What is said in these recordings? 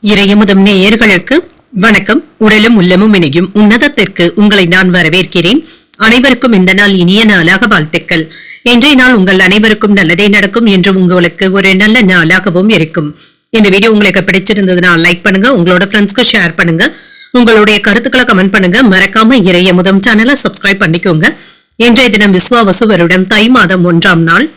இறையமுதம் நேயர்களுக்கு வணக்கம். உடலும் உள்ளமும் இணையும் உன்னதத்திற்கு உங்களை நான் வரவேற்கிறேன். அனைவருக்கும் இந்த நாள் இனிய நாளாக வாழ்த்துக்கள். இன்றைய நாள் உங்கள் அனைவருக்கும் நல்லதே நடக்கும் என்று உங்களுக்கு ஒரு நல்ல நாளாகவும் இருக்கும். இந்த வீடியோ உங்களுக்கு பிடிச்சிருந்ததுனால் லைக் பண்ணுங்க, உங்களோட ஃப்ரெண்ட்ஸ்க்கு ஷேர் பண்ணுங்க, உங்களுடைய கருத்துக்களை கமெண்ட் பண்ணுங்க. மறக்காம இறையமுதம் சேனலை சப்ஸ்கிரைப் பண்ணிக்கோங்க. இன்றைய தினம் விஸ்வாவசு வருடம் தை மாதம் 1ஆம் நாள்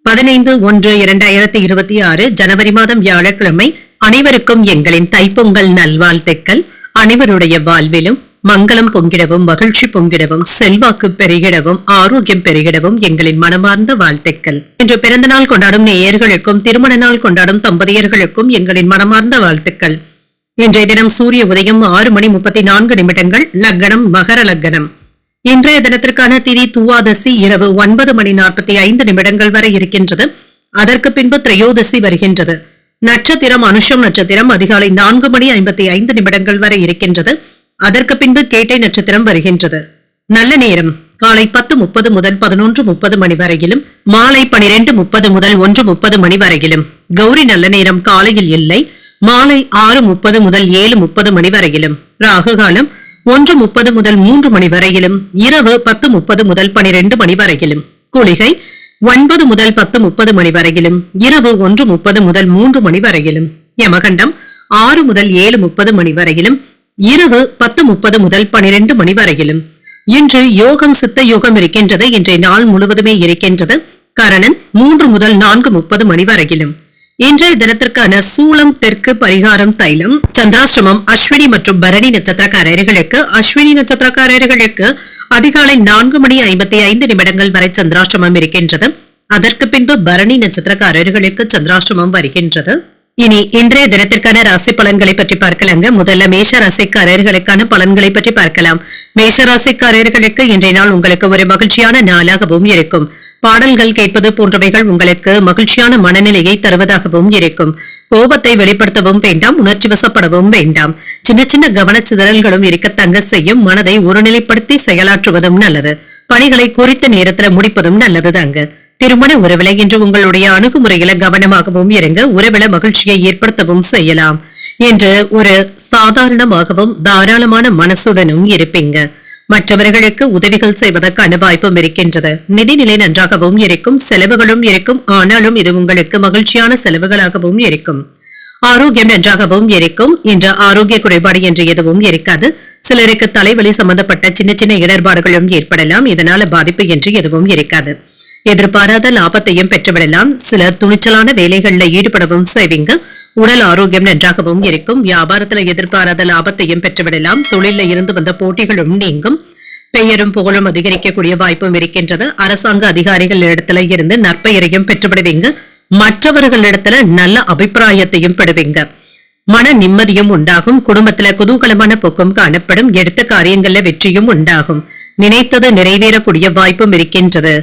15/1/2026 ஜனவரி மாதம் வியாழக்கிழமை. அனைவருக்கும் எங்களின் தைப்பொங்கல் நல்வாழ்த்துக்கள். அனைவருடைய வாழ்விலும் மங்களம் பொங்கிடவும், மகிழ்ச்சி பொங்கிடவும், செல்வாக்கு பெருகிடவும், ஆரோக்கியம் பெருகிடவும் எங்களின் மனமார்ந்த வாழ்த்துக்கள். இன்று பிறந்த நாள் கொண்டாடும் நேயர்களுக்கும் திருமண நாள் கொண்டாடும் தம்பதியர்களுக்கும் எங்களின் மனமார்ந்த வாழ்த்துக்கள். இன்றைய தினம் சூரிய உதயம் 6:34 லக்னம் மகர லக்னம். இன்றைய தினத்திற்கான திதி துவாதசி இரவு 9:45 வரை இருக்கின்றது. அதற்கு பின்பு திரையோதசி வருகின்றது. நட்சத்திரம் அனுஷம் நட்சத்திரம் அதிகாலை 4:55 வரை இருக்கின்றது. அதற்கு பின்பு கேட்டை நட்சத்திரம் வருகின்றது. நல்ல நேரம் காலை 10:30 முதல் 11:30 மணி வரையிலும், மாலை 12:30 முதல் 1:30 மணி வரையிலும். கௌரி நல்ல நேரம் காலையில் இல்லை. மாலை 6:30 முதல் 7:30 மணி வரையிலும். ராகு காலம் 1:30 முதல் 3 மணி வரையிலும். இரவு 10:30 முதல் 12 மணி வரையிலும். குளிகை 9 முதல் 10:30 மணி வரையிலும். இரவு 1:30 முதல் 3 மணி வரையிலும். யமகண்டம் 6 முதல் 7:30 மணி வரையிலும். இரவு 10:30 முதல் 12 மணி வரையிலும். இன்று யோகம் சித்த யோகம் இருக்கின்றது. இன்றைய நாள் முழுவதுமே இருக்கின்றது. கரணன் 3 முதல் 4:30 மணி வரையிலும். இன்றைய தினத்திற்கான சூலம் தெற்கு பரிகாரம் தைலம். சந்திராஷ்டமம் அஸ்வினி மற்றும் பரணி நட்சத்திரக்காரர்களுக்கு, அஸ்வினி நட்சத்திரக்காரர்களுக்கு அதிகாலை 4:55 வரை சந்திராஷ்டமம் இருக்கின்றது. அதற்கு பின்பு பரணி நட்சத்திரக்காரர்களுக்கு சந்திராஷ்டமம் வருகின்றது. இனி இன்றைய தினத்திற்கான ராசி பலன்களை பற்றி பார்க்கலாங்க. முதல்ல மேஷ ராசிக்காரர்களுக்கான பலன்களை பற்றி பார்க்கலாம். மேஷ ராசிக்காரர்களுக்கு இன்றைய நாள் உங்களுக்கு ஒரு மகிழ்ச்சியான நாளாகவும் இருக்கும். பாடல்கள் கேட்பது போன்றவைகள் உங்களுக்கு மகிழ்ச்சியான மனநிலையை தருவதாகவும் இருக்கும். கோபத்தை வெளிப்படுத்தவும் வேண்டாம், உணர்ச்சி வசப்படவும் வேண்டாம். சின்ன சின்ன கவனச்சிதறல்களும் இருக்கத்தங்க செய்யும். மனதை ஒருநிலைப்படுத்தி செயலாற்றுவதும் நல்லது. பணிகளை குறித்த நேரத்துல முடிப்பதும் நல்லதுதாங்க. திருமண உறவில இன்று உங்களுடைய அணுகுமுறையில கவனமாகவும் இருங்க. உறவில மகிழ்ச்சியை ஏற்படுத்தவும் செய்யலாம். என்று ஒரு சாதாரணமாகவும் தாராளமான மனசுடனும் இருப்பீங்க. மற்றவர்களுக்கு உதவிகள் செய்வதற்கான வாய்ப்பும் இருக்கின்றது. நிதிநிலை நன்றாகவும் இருக்கும். செலவுகளும் இருக்கும். ஆனாலும் இது உங்களுக்கு மகிழ்ச்சியான செலவுகளாகவும் இருக்கும். ஆரோக்கியம் நன்றாகவும் இருக்கும். இன்று ஆரோக்கிய குறைபாடு என்று எதுவும் இருக்காது. சிலருக்கு தலைவலி சம்பந்தப்பட்ட சின்ன சின்ன இடர்பாடுகளும் ஏற்படலாம். இதனால பாதிப்பு என்று எதுவும் இருக்காது. எதிர்பாராத லாபத்தையும் பெற்றுவிடலாம். சிலர் துணிச்சலான வேலைகள்ல ஈடுபடவும் செய்வீங்க. உடல் ஆரோக்கியம் நன்றாகவும் இருக்கும். வியாபாரத்துல எதிர்பாராத லாபத்தையும் பெற்றுவிடலாம். தொழில இருந்து வந்த போட்டிகளும் நீங்கும். பெயரும் புகழும் அதிகரிக்கக்கூடிய வாய்ப்பும் இருக்கின்றது. அரசாங்க அதிகாரிகள் இடத்துல இருந்து நற்பெயரையும் பெற்றுவிடுவீங்க. மற்றவர்களிடத்துல நல்ல அபிப்பிராயத்தையும் பெறுவீங்க. மன நிம்மதியும் உண்டாகும். குடும்பத்துல குதூகலமான போக்கும் காணப்படும். எடுத்த காரியங்கள்ல வெற்றியும் உண்டாகும். நினைத்தது நிறைவேறக்கூடிய வாய்ப்பும் இருக்கின்றது.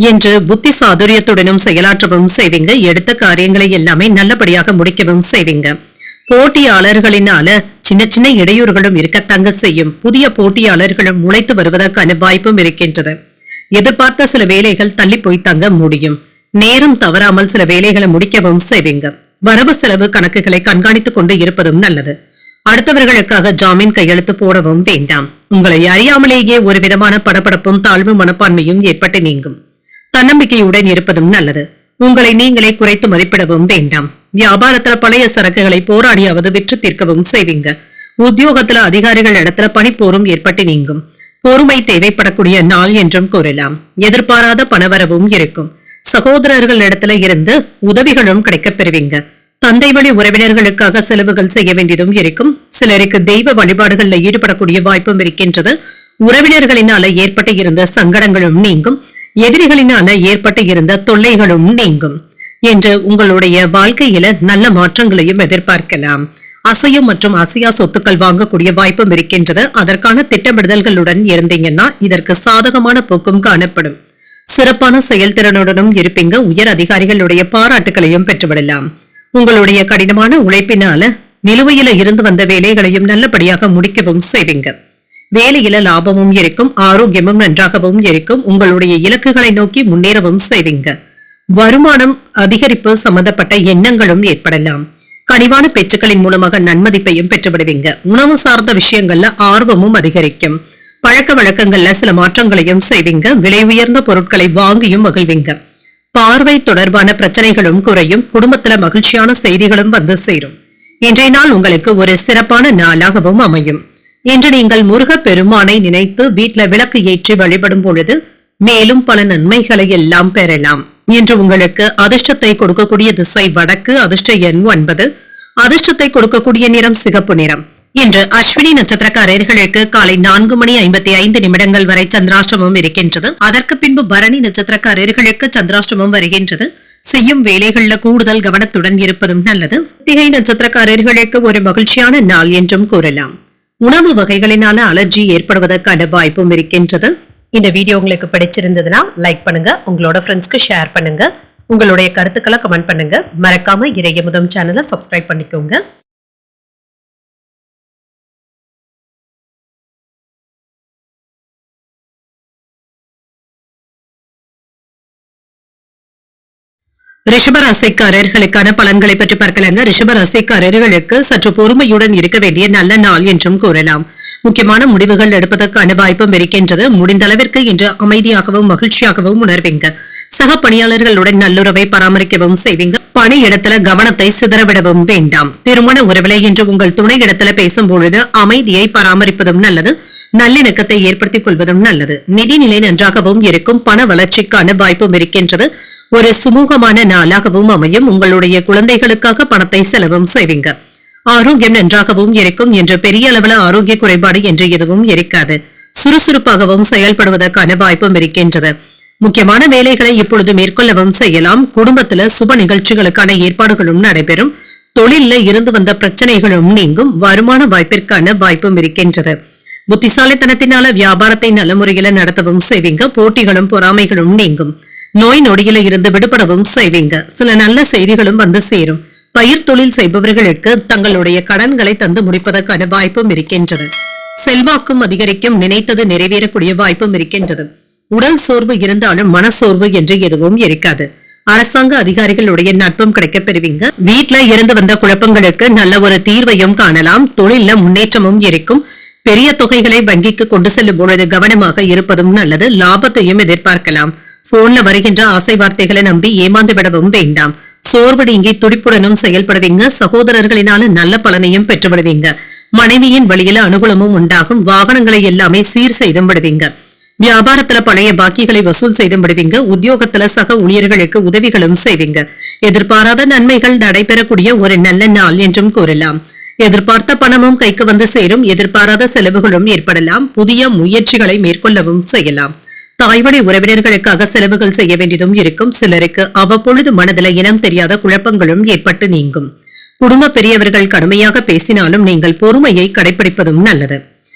என்று புத்தி சாதுரியத்துடனும் செயலாற்றவும் செய்வீங்க. எடுத்த காரியங்களை எல்லாமே நல்லபடியாக முடிக்கவும் செய்வீங்க. போட்டியாளர்களினால சின்ன சின்ன இடையூறுகளும் இருக்கத்தங்க செய்யும். புதிய போட்டியாளர்களும் உழைத்து வருவதற்கான வாய்ப்பும் இருக்கின்றது. எதிர்பார்த்த சில வேலைகள் தள்ளி போய் தங்க முடியும். நேரம் தவறாமல் சில வேலைகளை முடிக்கவும் செய்வீங்க. வரவு செலவு கணக்குகளை கண்காணித்துக் கொண்டு இருப்பதும் நல்லது. அடுத்தவர்களுக்காக ஜாமீன் கையெழுத்து போடவும் வேண்டாம். உங்களை அறியாமலேயே ஒரு விதமான படபடப்பும் தாழ்வு மனப்பான்மையும் ஏற்பட்டு நீங்கும். தன்னம்பிக்கையுடன் இருப்பதும் நல்லது. உங்களை நீங்களே குறைத்து மதிப்பிடவும் வேண்டாம். வியாபாரத்துல பழைய சரக்குகளை போராடியாவது விற்று தீர்க்கவும் செய்வீங்க. உத்தியோகத்துல அதிகாரிகள் இடத்துல பணிப்போரும் ஏற்பட்டு நீங்கும். பொறுமை தேவைப்படக்கூடிய நாள் என்றும் கூறலாம். எதிர்பாராத பணவரவும் இருக்கும். சகோதரர்கள் இடத்துல இருந்து உதவிகளும் கிடைக்கப் பெறுவீங்க. தந்தை வழி உறவினர்களுக்காக செலவுகள் செய்ய வேண்டியதும் இருக்கும். சிலருக்கு தெய்வ வழிபாடுகள்ல ஈடுபடக்கூடிய வாய்ப்பும் இருக்கின்றது. உறவினர்களினால ஏற்பட்டு இருந்த சங்கடங்களும் நீங்கும். எதிரிகளினால ஏற்பட்டு இருந்த தொல்லைகளும் நீங்கும். என்று உங்களுடைய வாழ்க்கையில நல்ல மாற்றங்களையும் எதிர்பார்க்கலாம். அசையும் மற்றும் அசையா சொத்துக்கள் வாங்கக்கூடிய வாய்ப்பும் இருக்கின்றது. அதற்கான திட்டமிடுதல்களுடன் இருந்தீங்கன்னா இதற்கு சாதகமான போக்கும் காணப்படும். சிறப்பான செயல்திறனுடனும் இருப்பீங்க. உயர் அதிகாரிகளுடைய பாராட்டுகளையும் பெற்றுவிடலாம். உங்களுடைய கடினமான உழைப்பினால நிலுவையில இருந்து வந்த வேலைகளையும் நல்லபடியாக முடிக்கவும் செய்வீங்க. வேலையில லாபமும் இருக்கும். ஆரோக்கியமும் நன்றாகவும் இருக்கும். உங்களுடைய இலக்குகளை நோக்கி முன்னேறவும் செய்வீங்க. வருமானம் அதிகரிப்பு சம்பந்தப்பட்ட எண்ணங்களும் ஏற்படலாம். கனிவான பேச்சுக்களின் மூலமாக நன்மதிப்பையும் பெற்றுவிடுவீங்க. உணவு சார்ந்த விஷயங்கள்ல ஆர்வமும் அதிகரிக்கும். பழக்க வழக்கங்கள்ல சில மாற்றங்களையும் செய்வீங்க. விலை உயர்ந்த பொருட்களை வாங்கியும் மகிழ்வீங்க. பார்வை தொடர்பான பிரச்சனைகளும் குறையும். குடும்பத்துல மகிழ்ச்சியான செய்திகளும் வந்து சேரும். இன்றைய நாள் உங்களுக்கு ஒரு சிறப்பான நாளாகவும் அமையும். இன்று நீங்கள் முருக பெருமானை நினைத்து வீட்டுல விளக்கு ஏற்றி வழிபடும் பொழுது மேலும் பல நன்மைகளை எல்லாம் பெறலாம். இன்று உங்களுக்கு அதிர்ஷ்டத்தை கொடுக்கக்கூடிய திசை வடக்கு. அதிர்ஷ்ட எண் 9. அதிர்ஷ்டத்தை கொடுக்கக்கூடிய நிறம் சிகப்பு நிறம். இன்று அஸ்வினி நட்சத்திரக்காரர்களுக்கு காலை 4:55 வரை சந்திராஷ்டமம் இருக்கின்றது. அதற்கு பின்பு பரணி நட்சத்திரக்காரர்களுக்கு சந்திராஷ்டமம் வருகின்றது. செய்யும் வேலைகள்ல கூடுதல் கவனத்துடன் இருப்பதும் நல்லது. திகை நட்சத்திரக்காரர்களுக்கு ஒரு மகிழ்ச்சியான நாள் என்றும் கூறலாம். உணவு வகைகளினால அலர்ஜி ஏற்படுவதற்கான வாய்ப்பும் இருக்கின்றது. இந்த வீடியோ உங்களுக்கு பிடிச்சிருந்ததுன்னா லைக் பண்ணுங்க, உங்களோட ஃப்ரெண்ட்ஸ்க்கு ஷேர் பண்ணுங்க, உங்களுடைய கருத்துக்களை கமெண்ட் பண்ணுங்க. மறக்காம இறையமுதம் சேனலை சப்ஸ்கிரைப் பண்ணிக்கோங்க. ரிஷபராசிக்காரர்களுக்கான பலன்களை பற்றி பார்க்கலாங்க. ரிஷபராசிக்காரர்களுக்கு சற்று பொறுமையுடன் இருக்க வேண்டிய நல்ல நாள் என்றும் கூறலாம். முக்கியமான முடிவுகள் எடுப்பதற்கான வாய்ப்பும் இருக்கின்றது. முடிந்த அளவிற்கு இன்று அமைதியாகவும் மகிழ்ச்சியாகவும் உணர்வீங்க. சக பணியாளர்களுடன் நல்லுறவை பராமரிக்கவும் செய்வீங்க. பணி இடத்துல கவனத்தை சிதறவிடவும் வேண்டாம். திருமண உறவிலை இன்று உங்கள் துணை இடத்துல பேசும் பொழுது அமைதியை பராமரிப்பதும் நல்லது. நல்லிணக்கத்தை ஏற்படுத்திக் கொள்வதும் நல்லது. நிதிநிலை நன்றாகவும் இருக்கும். பண வளர்ச்சிக்கான வாய்ப்பும் இருக்கின்றது. ஒரு சுமூகமான நாளாகவும் அமையும். உங்களுடைய குழந்தைகளுக்காக பணத்தை செலவும் செய்வீங்க. ஆரோக்கியம் நன்றாகவும் இருக்கும். என்று பெரிய அளவுல ஆரோக்கிய குறைபாடு என்று எதுவும் இருக்காது. சுறுசுறுப்பாகவும் செயல்படுவதற்கான வாய்ப்பும் இருக்கின்றது. முக்கியமான வேலைகளை இப்பொழுது மேற்கொள்ளவும் செய்யலாம். குடும்பத்துல சுப நிகழ்ச்சிகளுக்கான ஏற்பாடுகளும் நடைபெறும். தொழில இருந்து வந்த பிரச்சனைகளும் நீங்கும். வருமான வாய்ப்பிற்கான வாய்ப்பும் இருக்கின்றது. புத்திசாலித்தனத்தினால வியாபாரத்தை நல்ல முறையில நடத்தவும் செய்வீங்க. போட்டிகளும் பொறாமைகளும் நீங்கும். நோய் நொடியில இருந்து விடுபடவும் செய்வீங்க. சில நல்ல செய்திகளும் வந்து சேரும். பயிர் தொழில் செய்பவர்களுக்கு தங்களுடைய கடன்களை தந்து முடிப்பதற்கான வாய்ப்பும் இருக்கின்றது. செல்வாக்கும் அதிகரிக்கும். நினைத்தது நிறைவேறக்கூடிய வாய்ப்பும் இருக்கின்றது. உடல் சோர்வு இருந்தாலும் மனசோர்வு என்று எதுவும் இருக்காது. அரசாங்க அதிகாரிகளுடைய நட்பும் கிடைக்கப் பெறுவீங்க. வீட்டுல இருந்து வந்த குழப்பங்களுக்கு நல்ல ஒரு தீர்வையும் காணலாம். தொழில முன்னேற்றமும் இருக்கும். பெரிய தொகைகளை வங்கிக்கு கொண்டு செல்லும் பொழுது கவனமாக இருப்பதும் நல்லது. லாபத்தையும் எதிர்பார்க்கலாம். போன்ல வருகின்ற ஆசை வார்த்தைகளை நம்பி ஏமாந்து விடவும் வேண்டாம். சோர்வு நீங்கி துடிப்புடனும் செயல்படுவீங்க. சகோதரர்களினால நல்ல பலனையும் பெற்றுவிடுவீங்க. மனைவியின் வழியில அனுகூலமும் உண்டாகும். வாகனங்களை எல்லாமே சீர் செய்தும் விடுவீங்க. வியாபாரத்துல பழைய பாக்கிகளை வசூல் செய்தும் விடுவீங்க. உத்தியோகத்துல சக ஊழியர்களுக்கு உதவிகளும் செய்வீங்க. எதிர்பாராத நன்மைகள் நடைபெறக்கூடிய ஒரு நல்ல நாள் என்றும் கூறலாம். எதிர்பார்த்த பணமும் கைக்கு வந்து சேரும். எதிர்பாராத செலவுகளும் ஏற்படலாம். புதிய முயற்சிகளை மேற்கொள்ளவும் செய்யலாம். தாய்வழி உறவினர்களுக்காக செலவுகள் செய்ய வேண்டியதும் இருக்கும். சிலருக்கு அவ்வப்பொழுது மனதில இனம் தெரியாத குழப்பங்களும் ஏற்பட்டு நீங்கும். குடும்ப பெரியவர்கள் கடுமையாக பேசினாலும் நீங்கள் பொறுமையை கடைபிடிப்பதும் நல்லது.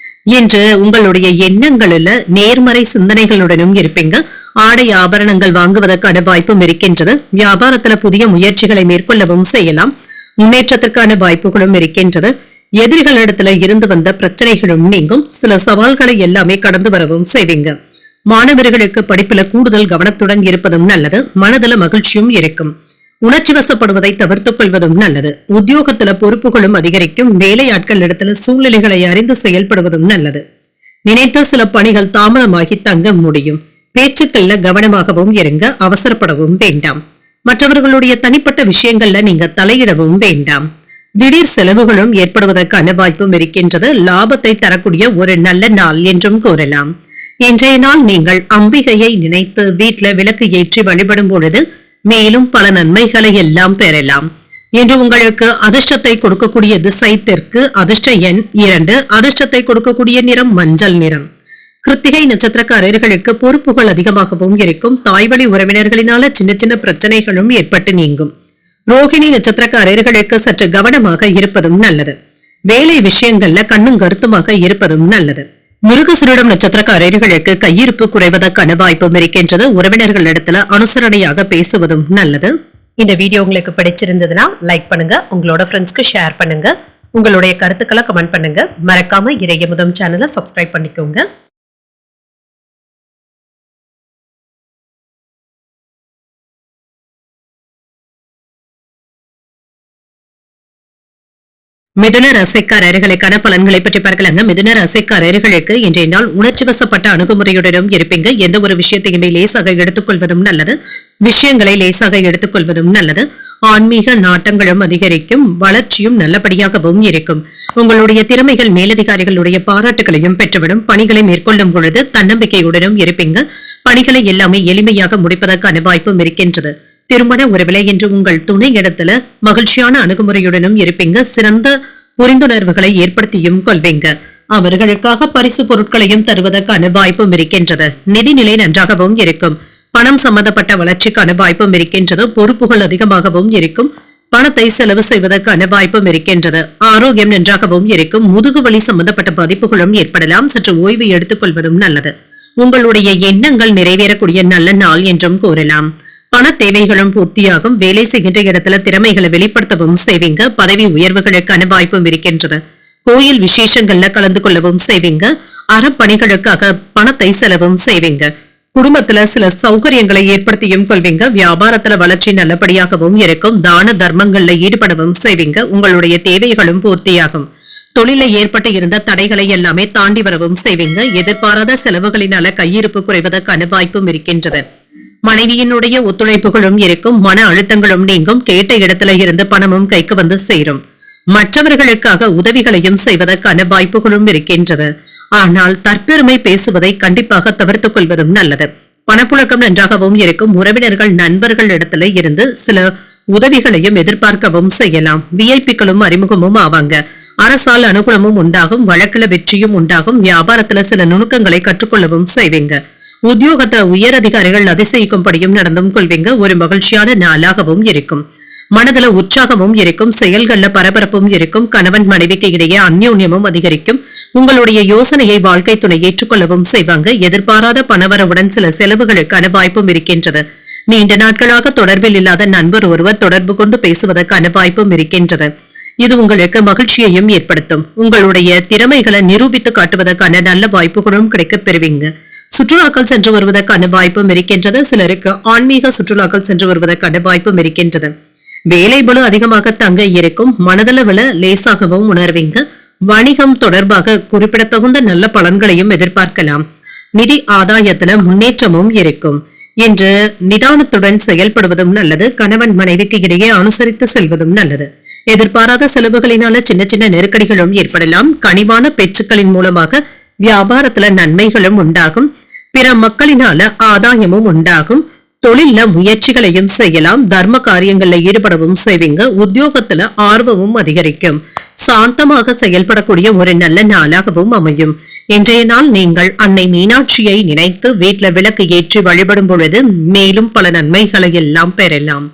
என்று உங்களுடைய எண்ணங்களில் நேர்மறை சிந்தனைகளுடனும் இருப்பீங்க. ஆடை ஆபரணங்கள் வாங்குவதற்கான வாய்ப்பும் இருக்கின்றது. வியாபாரத்துல புதிய முயற்சிகளை மேற்கொள்ளவும் செய்யலாம். முன்னேற்றத்திற்கான வாய்ப்புகளும் இருக்கின்றது. எதிரிகளிடத்துல இருந்து வந்த பிரச்சனைகளும் நீங்கும். சில சவால்களை எல்லாமே கடந்து வரவும் செய்வீங்க. மாணவர்களுக்கு படிப்புல கூடுதல் கவனத்துடன் இருப்பதும் நல்லது. மனதில மகிழ்ச்சியும் இருக்கும். உணர்ச்சி வசப்படுவதை தவிர்த்துக் கொள்வதும் நல்லது. உத்தியோகத்துல பொறுப்புகளும் அதிகரிக்கும். வேலையாட்கள் இடத்துல சூழ்நிலைகளை அறிந்து செயல்படுவதும் நல்லது. நினைத்த சில பணிகள் தாமதமாகி தங்க முடியும். பேச்சுக்கள்ல கவனமாகவும் இருங்க. அவசரப்படவும் வேண்டாம். மற்றவர்களுடைய தனிப்பட்ட விஷயங்கள்ல நீங்க தலையிடவும் வேண்டாம். திடீர் செலவுகளும் ஏற்படுவதற்கான வாய்ப்பும் இருக்கின்றது. லாபத்தை தரக்கூடிய ஒரு நல்ல நாள் என்றும் கூறலாம். இன்றைய நாள் நீங்கள் அம்பிகையை நினைத்து வீட்டுல விளக்கு ஏற்றி வழிபடும் பொழுது மேலும் பல நன்மைகளை எல்லாம் பெறலாம். இன்று உங்களுக்கு அதிர்ஷ்டத்தை கொடுக்கக்கூடிய திசை தெற்கு. அதிர்ஷ்ட எண் 2. அதிர்ஷ்டத்தை கொடுக்கக்கூடிய நிறம் மஞ்சள் நிறம். கிருத்திகை நட்சத்திரக்காரர்களுக்கு பொறுப்புகள் அதிகமாகவும் இருக்கும். தாய்வழி உறவினர்களினால சின்ன சின்ன பிரச்சனைகளும் ஏற்பட்டு நீங்கும். ரோகிணி நட்சத்திரக்காரர்களுக்கு சற்று கவனமாக இருப்பதும் நல்லது. வேலை விஷயங்கள்ல கண்ணும் கருத்துமாக இருப்பதும் நல்லது. மிருகசீரிடம் நட்சத்திரக்காரர்களுக்கு கையிருப்பு குறைவதற்கான வாய்ப்பும் இருக்கின்றது. உறவினர்களிடத்துல அனுசரணையாக பேசுவதும் நல்லது. இந்த வீடியோ உங்களுக்கு பிடிச்சிருந்ததுன்னா லைக் பண்ணுங்க, உங்களோட ஃப்ரெண்ட்ஸ்க்கு ஷேர் பண்ணுங்க, உங்களுடைய கருத்துக்களை கமெண்ட் பண்ணுங்க. மறக்காம இறையமுதம் சேனலை சப்ஸ்கிரைப் பண்ணிக்கோங்க. மிதுன ராசிக்காரர்களுக்கான பலன்களை பற்றி பார்க்கலாங்க. மிதுன ராசிக்காரர்களுக்கு இன்றைய நாள் உணர்ச்சி வசப்பட்ட அணுகுமுறையுடனும் இருப்பீங்க. எந்த ஒரு விஷயத்தையுமே லேசாக எடுத்துக்கொள்வதும் நல்லது, விஷயங்களை லேசாக எடுத்துக்கொள்வதும் நல்லது. ஆன்மீக நாட்டங்களும் அதிகரிக்கும், வளர்ச்சியும் நல்லபடியாகவும் இருக்கும். உங்களுடைய திறமைகள் மேலதிகாரிகளுடைய பாராட்டுகளையும் பெற்றுவிடும். பணிகளை மேற்கொள்ளும் பொழுது தன்னம்பிக்கையுடனும் இருப்பீங்க. பணிகளை எல்லாமே எளிமையாக முடிப்பதற்கான வாய்ப்பும் இருக்கின்றது. திருமண உறவிலை என்று உங்கள் துணை இடத்துல மகிழ்ச்சியான அணுகுமுறையுடனும் இருப்பீங்க. சிறந்த புரிந்துணர்வுகளை ஏற்படுத்தியும் கொள்வீங்க. அவர்களுக்காக பரிசு பொருட்களையும் தருவதற்கான வாய்ப்பும் இருக்கின்றது. நிதிநிலை நன்றாகவும் இருக்கும். பணம் சம்பந்தப்பட்ட வளர்ச்சிக்கான வாய்ப்பும் இருக்கின்றது. பொறுப்புகள் அதிகமாகவும் இருக்கும். பணத்தை செலவு செய்வதற்கான வாய்ப்பும் இருக்கின்றது. ஆரோக்கியம் நன்றாகவும் இருக்கும். முதுகு வலி சம்பந்தப்பட்ட பாதிப்புகளும் ஏற்படலாம். சற்று ஓய்வு எடுத்துக் கொள்வதும் நல்லது. உங்களுடைய எண்ணங்கள் நிறைவேறக்கூடிய நல்ல நாள் என்றும் கூறலாம். பண தேவைகளும் பூர்த்தியாகும். வேலை செய்கின்ற இடத்துல திறமைகளை வெளிப்படுத்தவும் செய்வீங்க. பதவி உயர்வுகளுக்கான வாய்ப்பும் இருக்கின்றது. கோயில் விசேஷங்கள்ல கலந்து கொள்ளவும் செய்வீங்க. அறப்பணிகளுக்காக பணத்தை செலவும் செய்வீங்க. குடும்பத்துல சில சௌகரியங்களை ஏற்படுத்தியும் கொள்வீங்க. வியாபாரத்துல வளர்ச்சி நல்லபடியாகவும் இருக்கும். தான தர்மங்கள்ல ஈடுபடவும் செய்வீங்க. உங்களுடைய தேவைகளும் பூர்த்தியாகும். தொழில ஏற்பட்டு இருந்த தடைகளை எல்லாமே தாண்டி வரவும் செய்வீங்க. எதிர்பாராத செலவுகளினால கையிருப்பு குறைவதற்கான வாய்ப்பும் இருக்கின்றது. மனைவியினுடைய ஒத்துழைப்புகளும் இருக்கும். மன அழுத்தங்களும் நீங்கும். கேட்ட இடத்துல இருந்து பணமும் கைக்கு வந்து சேரும். மற்றவர்களுக்காக உதவிகளையும் செய்வதற்கான வாய்ப்புகளும் இருக்கின்றது. ஆனால் தற்பெருமை பேசுவதை கண்டிப்பாக தவிர்த்துக் கொள்வதும் நல்லது. பணப்புழக்கம் நன்றாகவும் இருக்கும். உறவினர்கள் நண்பர்கள் இடத்துல இருந்து சில உதவிகளையும் எதிர்பார்க்கவும் செய்யலாம். விஐபிக்களும் அறிமுகமும் ஆவாங்க. அரசால் அனுகூலமும் உண்டாகும். வழக்குல வெற்றியும் உண்டாகும். வியாபாரத்துல சில நுணுக்கங்களை கற்றுக்கொள்ளவும் செய்வீங்க. உத்தியோகத்துல உயர் அதிகாரிகள் அதிசயிக்கும்படியும் நடந்தும் கொள்வீங்க. ஒரு மகிழ்ச்சியான நாளாகவும் இருக்கும். மனதுல உற்சாகமும் இருக்கும். செயல்கள்ல பரபரப்பும் இருக்கும். கணவன் மனைவிக்கு இடையே அந்யோன்யமும் அதிகரிக்கும். உங்களுடைய யோசனையை வாழ்க்கை துணை ஏற்றுக்கொள்ளவும் செய்வாங்க. எதிர்பாராத பணவரவுடன் சில செலவுகளுக்கான வாய்ப்பும் இருக்கின்றது. நீண்ட நாட்களாக தொடர்பில் இல்லாத நண்பர் ஒருவர் தொடர்பு கொண்டு பேசுவதற்கான வாய்ப்பும் இருக்கின்றது. இது உங்களுக்கு மகிழ்ச்சியையும் ஏற்படுத்தும். உங்களுடைய திறமைகளை நிரூபித்து காட்டுவதற்கான நல்ல வாய்ப்புகளும் கிடைக்க பெறுவீங்க. சுற்றுலாக்கள் சென்று வருவதற்கான வாய்ப்பும் இருக்கின்றது. சிலருக்கு ஆன்மீக சுற்றுலாக்கள் சென்று வருவதற்கான வாய்ப்பும் இருக்கின்றது. வேலை பளு அதிகமாக தங்க இருக்கும். மனதளவுல லேசாகவும் உணர்வீங்க. வணிகம் தொடர்பாக குறிப்பிடத்தகுந்த நல்ல பலன்களையும் எதிர்பார்க்கலாம். நிதி ஆதாயத்துல முன்னேற்றமும் இருக்கும். இன்று நிதானத்துடன் செயல்படுவதும் நல்லது. கணவன் மனைவிக்கு இடையே அனுசரித்து செல்வதும் நல்லது. எதிர்பாராத செலவுகளினால சின்ன சின்ன நெருக்கடிகளும் ஏற்படலாம். கனிவான பேச்சுக்களின் மூலமாக வியாபாரத்துல நன்மைகளும் உண்டாகும். பிற மக்களினால ஆதாயமும் உண்டாகும். தொழில முயற்சிகளையும் செய்யலாம். தர்ம காரியங்கள்ல ஈடுபடவும் செய்வீங்க. உத்தியோகத்துல ஆர்வமும் அதிகரிக்கும். சாந்தமாக செயல்படக்கூடிய ஒரு நல்ல நாளாகவும் அமையும். இன்றைய நாள் நீங்கள் அன்னை மீனாட்சியை நினைத்து வீட்டுல விளக்கு ஏற்றி வழிபடும் பொழுது மேலும் பல நன்மைகளை எல்லாம் பெறலாம்.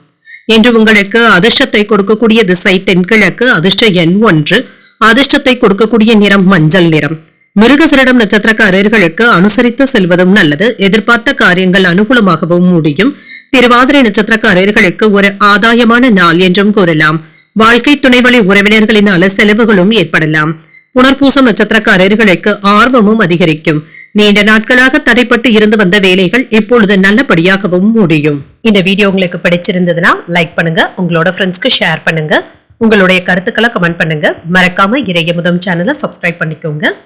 இன்று உங்களுக்கு அதிர்ஷ்டத்தை கொடுக்கக்கூடிய திசை தென்கிழக்கு. அதிர்ஷ்ட எண் 1. அதிர்ஷ்டத்தை கொடுக்கக்கூடிய நிறம் மஞ்சள் நிறம். மிருகசரிடம் நட்சத்திரக்காரர்களுக்கு அனுசரித்து செல்வதும் நல்லது. எதிர்பார்த்த காரியங்கள் அனுகூலமாகவும் முடியும். திருவாதிரை நட்சத்திரக்காரர்களுக்கு ஒரு ஆதாயமான நாள் என்றும் கூறலாம். வாழ்க்கை துணைவழி உறவினர்களினால செலவுகளும் ஏற்படலாம். புனர்பூசம் நட்சத்திரக்காரர்களுக்கு ஆர்வமும் அதிகரிக்கும். நீண்ட நாட்களாக தடைப்பட்டு இருந்து வந்த வேலைகள் இப்பொழுது நல்லபடியாகவும் முடியும். இந்த வீடியோ உங்களுக்கு பிடிச்சிருந்ததுன்னா லைக் பண்ணுங்க. உங்களோட ஃப்ரெண்ட்ஸ்க்கு ஷேர் பண்ணுங்க. உங்களுடைய கருத்துக்களை கமெண்ட் பண்ணுங்க. மறக்காம இறையமுதம் சேனலை சப்ஸ்கிரைப் பண்ணிக்கோங்க.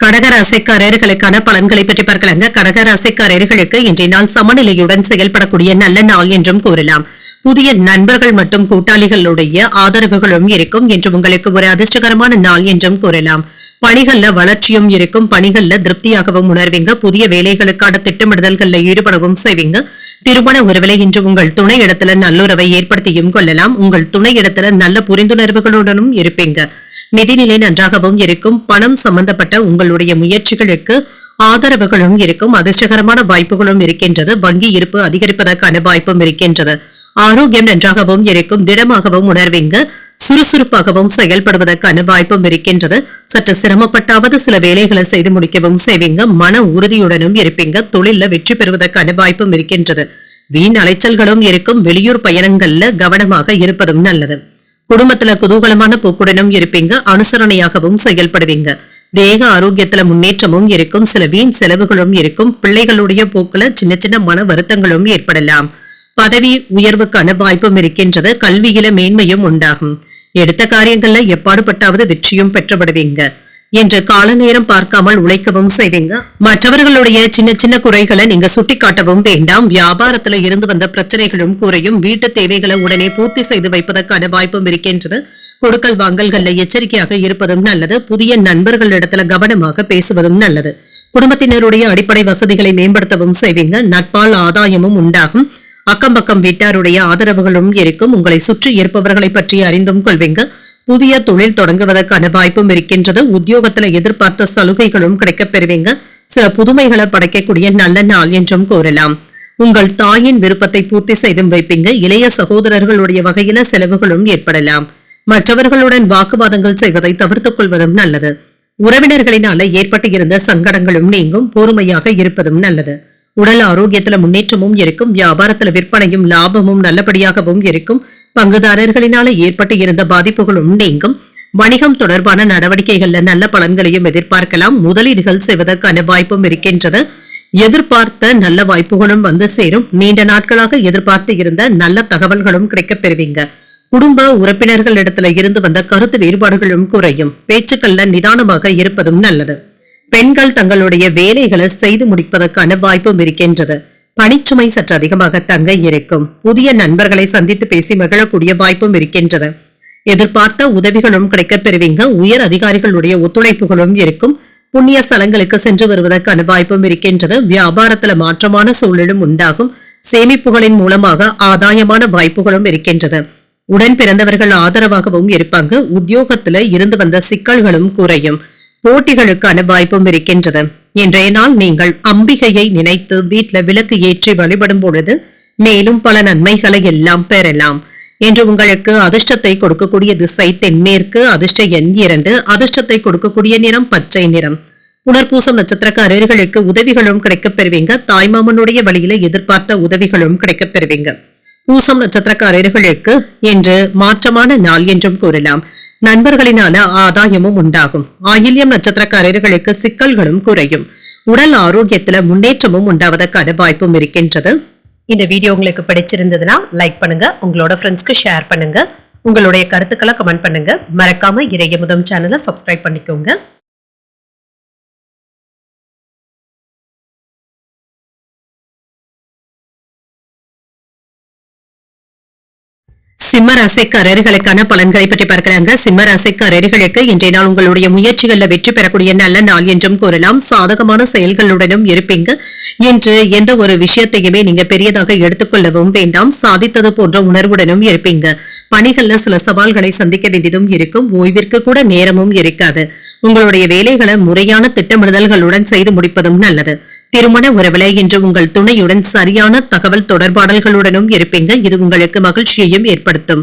கடகராசிக்காரர்களுக்கான பலன்களை பற்றி பார்க்கலாங்க. கடகராசிக்காரர்களுக்கு இன்றைய நாள் சமநிலையுடன் செயல்படக்கூடிய நல்ல நாள் என்றும் கூறலாம். புதிய நண்பர்கள் மற்றும் கூட்டாளிகளுடைய ஆதரவுகளும் இருக்கும். என்று உங்களுக்கு ஒரு அதிர்ஷ்டகரமான நாள் என்றும் கூறலாம். பணிகள்ல வளர்ச்சியும் இருக்கும். பணிகள்ல திருப்தியாகவும் உணர்வீங்க. புதிய வேலைகளுக்கான திட்டமிடுதல்கள்ல ஈடுபடவும் செய்வீங்க. திருமண உறவிலை இன்று உங்கள் துணை இடத்துல நல்லுறவை ஏற்படுத்தியும் கொள்ளலாம். உங்கள் துணை இடத்துல நல்ல புரிந்துணர்வுகளுடனும் இருப்பீங்க. நிதிநிலை நன்றாகவும் இருக்கும். பணம் சம்பந்தப்பட்ட உங்களுடைய முயற்சிகளுக்கு ஆதரவுகளும் இருக்கும். அதிர்ஷ்டகரமான வாய்ப்புகளும் இருக்கின்றது. வங்கி இருப்பு அதிகரிப்பதற்கான வாய்ப்பும் இருக்கின்றது. ஆரோக்கியம் நன்றாகவும் இருக்கும். திடமாகவும் உணர்வீங்க. சுறுசுறுப்பாகவும் செயல்படுவதற்கான வாய்ப்பும் இருக்கின்றது. சற்று சிரமப்பட்டாவது சில வேலைகளை செய்து முடிக்கவும் செய்வீங்க. மன உறுதியுடனும் இருப்பீங்க. தொழில வெற்றி பெறுவதற்கான வாய்ப்பும் இருக்கின்றது. வீண் அலைச்சல்களும் இருக்கும். வெளியூர் பயணங்கள்ல கவனமாக இருப்பதும் நல்லது. குடும்பத்துல குதூகலமான போக்குடனும் இருப்பீங்க. அனுசரணையாகவும் செயல்படுவீங்க. தேக ஆரோக்கியத்துல முன்னேற்றமும் இருக்கும். சில வீண் செலவுகளும் இருக்கும். பிள்ளைகளுடைய போக்குல சின்ன சின்ன மன வருத்தங்களும் ஏற்படலாம். பதவி உயர்வுக்கான வாய்ப்பும் இருக்கின்றது. கல்வியில மேன்மையும் உண்டாகும். எடுத்த காரியங்கள்ல எப்பாடுபட்டாவது வெற்றியும் பெற்றுவிடுவீங்க. என்று கால நேரம் பார்க்காமல் உழைக்கவும் செய்வீங்க. மற்றவர்களுடைய சின்ன சின்ன குறைகளை நீங்க சுட்டிக்காட்டவும் வேண்டாம். வியாபாரத்துல இருந்து வந்த பிரச்சனைகளும் குறையும். வீட்டு தேவைகளை உடனே பூர்த்தி செய்து வைப்பதற்கான வாய்ப்பும் இருக்கின்றது. கொடுக்கல் வாங்கல்கள்ல எச்சரிக்கையாக இருப்பதும் நல்லது. புதிய நண்பர்களிடத்துல கவனமாக பேசுவதும் நல்லது. குடும்பத்தினருடைய அடிப்படை வசதிகளை மேம்படுத்தவும் செய்வீங்க. நட்பால் ஆதாயமும் உண்டாகும். அக்கம் பக்கம் வீட்டாருடைய ஆதரவுகளும் இருக்கும். உங்களை சுற்றி இருப்பவர்களை பற்றி அறிந்தும் கொள்வீங்க. புதிய தொழில் தொடங்குவதற்கான வாய்ப்பும் இருக்கின்றது. உத்தியோகத்துல எதிர்பார்த்த சலுகைகளும் கிடைக்கப் பெறுவீங்க. சில புதுமைகளை படைக்கக்கூடிய நல்ல நாள் என்றும் கூறலாம். உங்கள் தாயின் விருப்பத்தை பூர்த்தி செய்தும் வைப்பீங்க. இளைய சகோதரர்களுடைய வகையில செலவுகளும் ஏற்படலாம். மற்றவர்களுடன் வாக்குவாதங்கள் செய்வதை தவிர்த்துக் கொள்வதும் நல்லது. உறவினர்களினால ஏற்பட்டு இருந்த சங்கடங்களும் நீங்கும். பொறுமையாக இருப்பதும் நல்லது. உடல் ஆரோக்கியத்துல முன்னேற்றமும் இருக்கும். வியாபாரத்துல விற்பனையும் லாபமும் நல்லபடியாகவும் இருக்கும். பங்குதாரர்களினால ஏற்பட்டு இருந்த பாதிப்புகளும் நீங்கும். வணிகம் தொடர்பான நடவடிக்கைகள்ல நல்ல பலன்களையும் எதிர்பார்க்கலாம். முதலீடுகள் செய்வதற்கான வாய்ப்பும் இருக்கின்றது. எதிர்பார்த்த நல்ல வாய்ப்புகளும் வந்து சேரும். நீண்ட நாட்களாக எதிர்பார்த்து இருந்த நல்ல தகவல்களும் கிடைக்கப் பெறுவீங்க. குடும்ப உறுப்பினர்களிடத்துல இருந்து வந்த கருத்து வேறுபாடுகளும் குறையும். பேச்சுக்கள்ல நிதானமாக இருப்பதும் நல்லது. பெண்கள் தங்களுடைய வேலைகளை செய்து முடிப்பதற்கான வாய்ப்பும் இருக்கின்றது. பணிச்சுமை சற்று அதிகமாக தங்க இருக்கும். புதிய நண்பர்களை சந்தித்து பேசி மகிழக்கூடிய வாய்ப்பும் இருக்கின்றது. எதிர்பார்த்த உதவிகளும் கிடைக்கப் பெறுவீங்க. உயர் அதிகாரிகளுடைய ஒத்துழைப்புகளும் இருக்கும். புண்ணிய ஸ்தலங்களுக்கு சென்று வருவதற்கான வாய்ப்பும் இருக்கின்றது. வியாபாரத்துல மாற்றமான சூழலும் உண்டாகும். சேமிப்புகளின் மூலமாக ஆதாயமான வாய்ப்புகளும் இருக்கின்றது. உடன் பிறந்தவர்கள் ஆதரவாகவும் இருப்பாங்க. உத்தியோகத்துல இருந்து வந்த சிக்கல்களும் குறையும். போட்டிகளுக்கான வாய்ப்பும் இருக்கின்றது. இன்றைய நாள் நீங்கள் அம்பிகையை நினைத்து வீட்டுல விளக்கு ஏற்றி வழிபடும் பொழுது மேலும் பல நன்மைகளை எல்லாம் பெறலாம். என்று உங்களுக்கு அதிர்ஷ்டத்தை கொடுக்கக்கூடிய திசை தென்மேற்கு. அதிர்ஷ்ட எண் 2. அதிர்ஷ்டத்தை கொடுக்கக்கூடிய நிறம் பச்சை நிறம். புனர்பூசம் நட்சத்திரக்காரர்களுக்கு உதவிகளும் கிடைக்கப் பெறுவீங்க. தாய்மாமனுடைய வழியில எதிர்பார்த்த உதவிகளும் கிடைக்கப் பெறுவீங்க. பூசம் நட்சத்திரக்காரர்களுக்கு இன்று மாற்றமான நாள் என்றும் கூறலாம். நண்பர்களினால ஆதாயமும் உண்டாகும். ஆயில்யம் நட்சத்திரக்காரர்களுக்கு சிக்கல்களும் குறையும். உடல் ஆரோக்கியத்துல முன்னேற்றமும் உண்டாவதற்கான வாய்ப்பும் இருக்கின்றது. இந்த வீடியோ உங்களுக்கு பிடிச்சிருந்ததுன்னா லைக் பண்ணுங்க. உங்களோட ஃப்ரெண்ட்ஸ்க்கு ஷேர் பண்ணுங்க. உங்களுடைய கருத்துக்களை கமெண்ட் பண்ணுங்க. மறக்காம இறையமுதம் சேனலை சப்ஸ்கிரைப் பண்ணிக்கோங்க. சிம்ம ராசிக்காரர்களுக்கான பலன்களை பற்றி பார்க்கலாங்க. சிம்ம ராசிக்காரர்களுக்கு இன்றைய நாள் உங்களுடைய முயற்சிகள்ல வெற்றி பெறக்கூடிய நல்ல நாள் என்றும் கூறலாம். சாதகமான செயல்களுடனும் இருப்பீங்க. இன்று எந்த ஒரு விஷயத்தையுமே நீங்க பெரியதாக எடுத்துக்கொள்ளவும் வேண்டாம். சாதித்தது போன்ற உணர்வுடனும் இருப்பீங்க. பணிகள்ல சில சவால்களை சந்திக்க வேண்டியதும் இருக்கும். ஓய்விற்கு கூட நேரமும் இருக்காது. உங்களுடைய வேலைகளை முறையான திட்டமிடுதல்களுடன் செய்து முடிப்பதும் நல்லது. திருமண உறவுல இன்று உங்கள் துணையுடன் சரியான தகவல் தொடர்பாடல்களுடனும் இருப்பீங்க. இது உங்களுக்கு மகிழ்ச்சியையும் ஏற்படுத்தும்.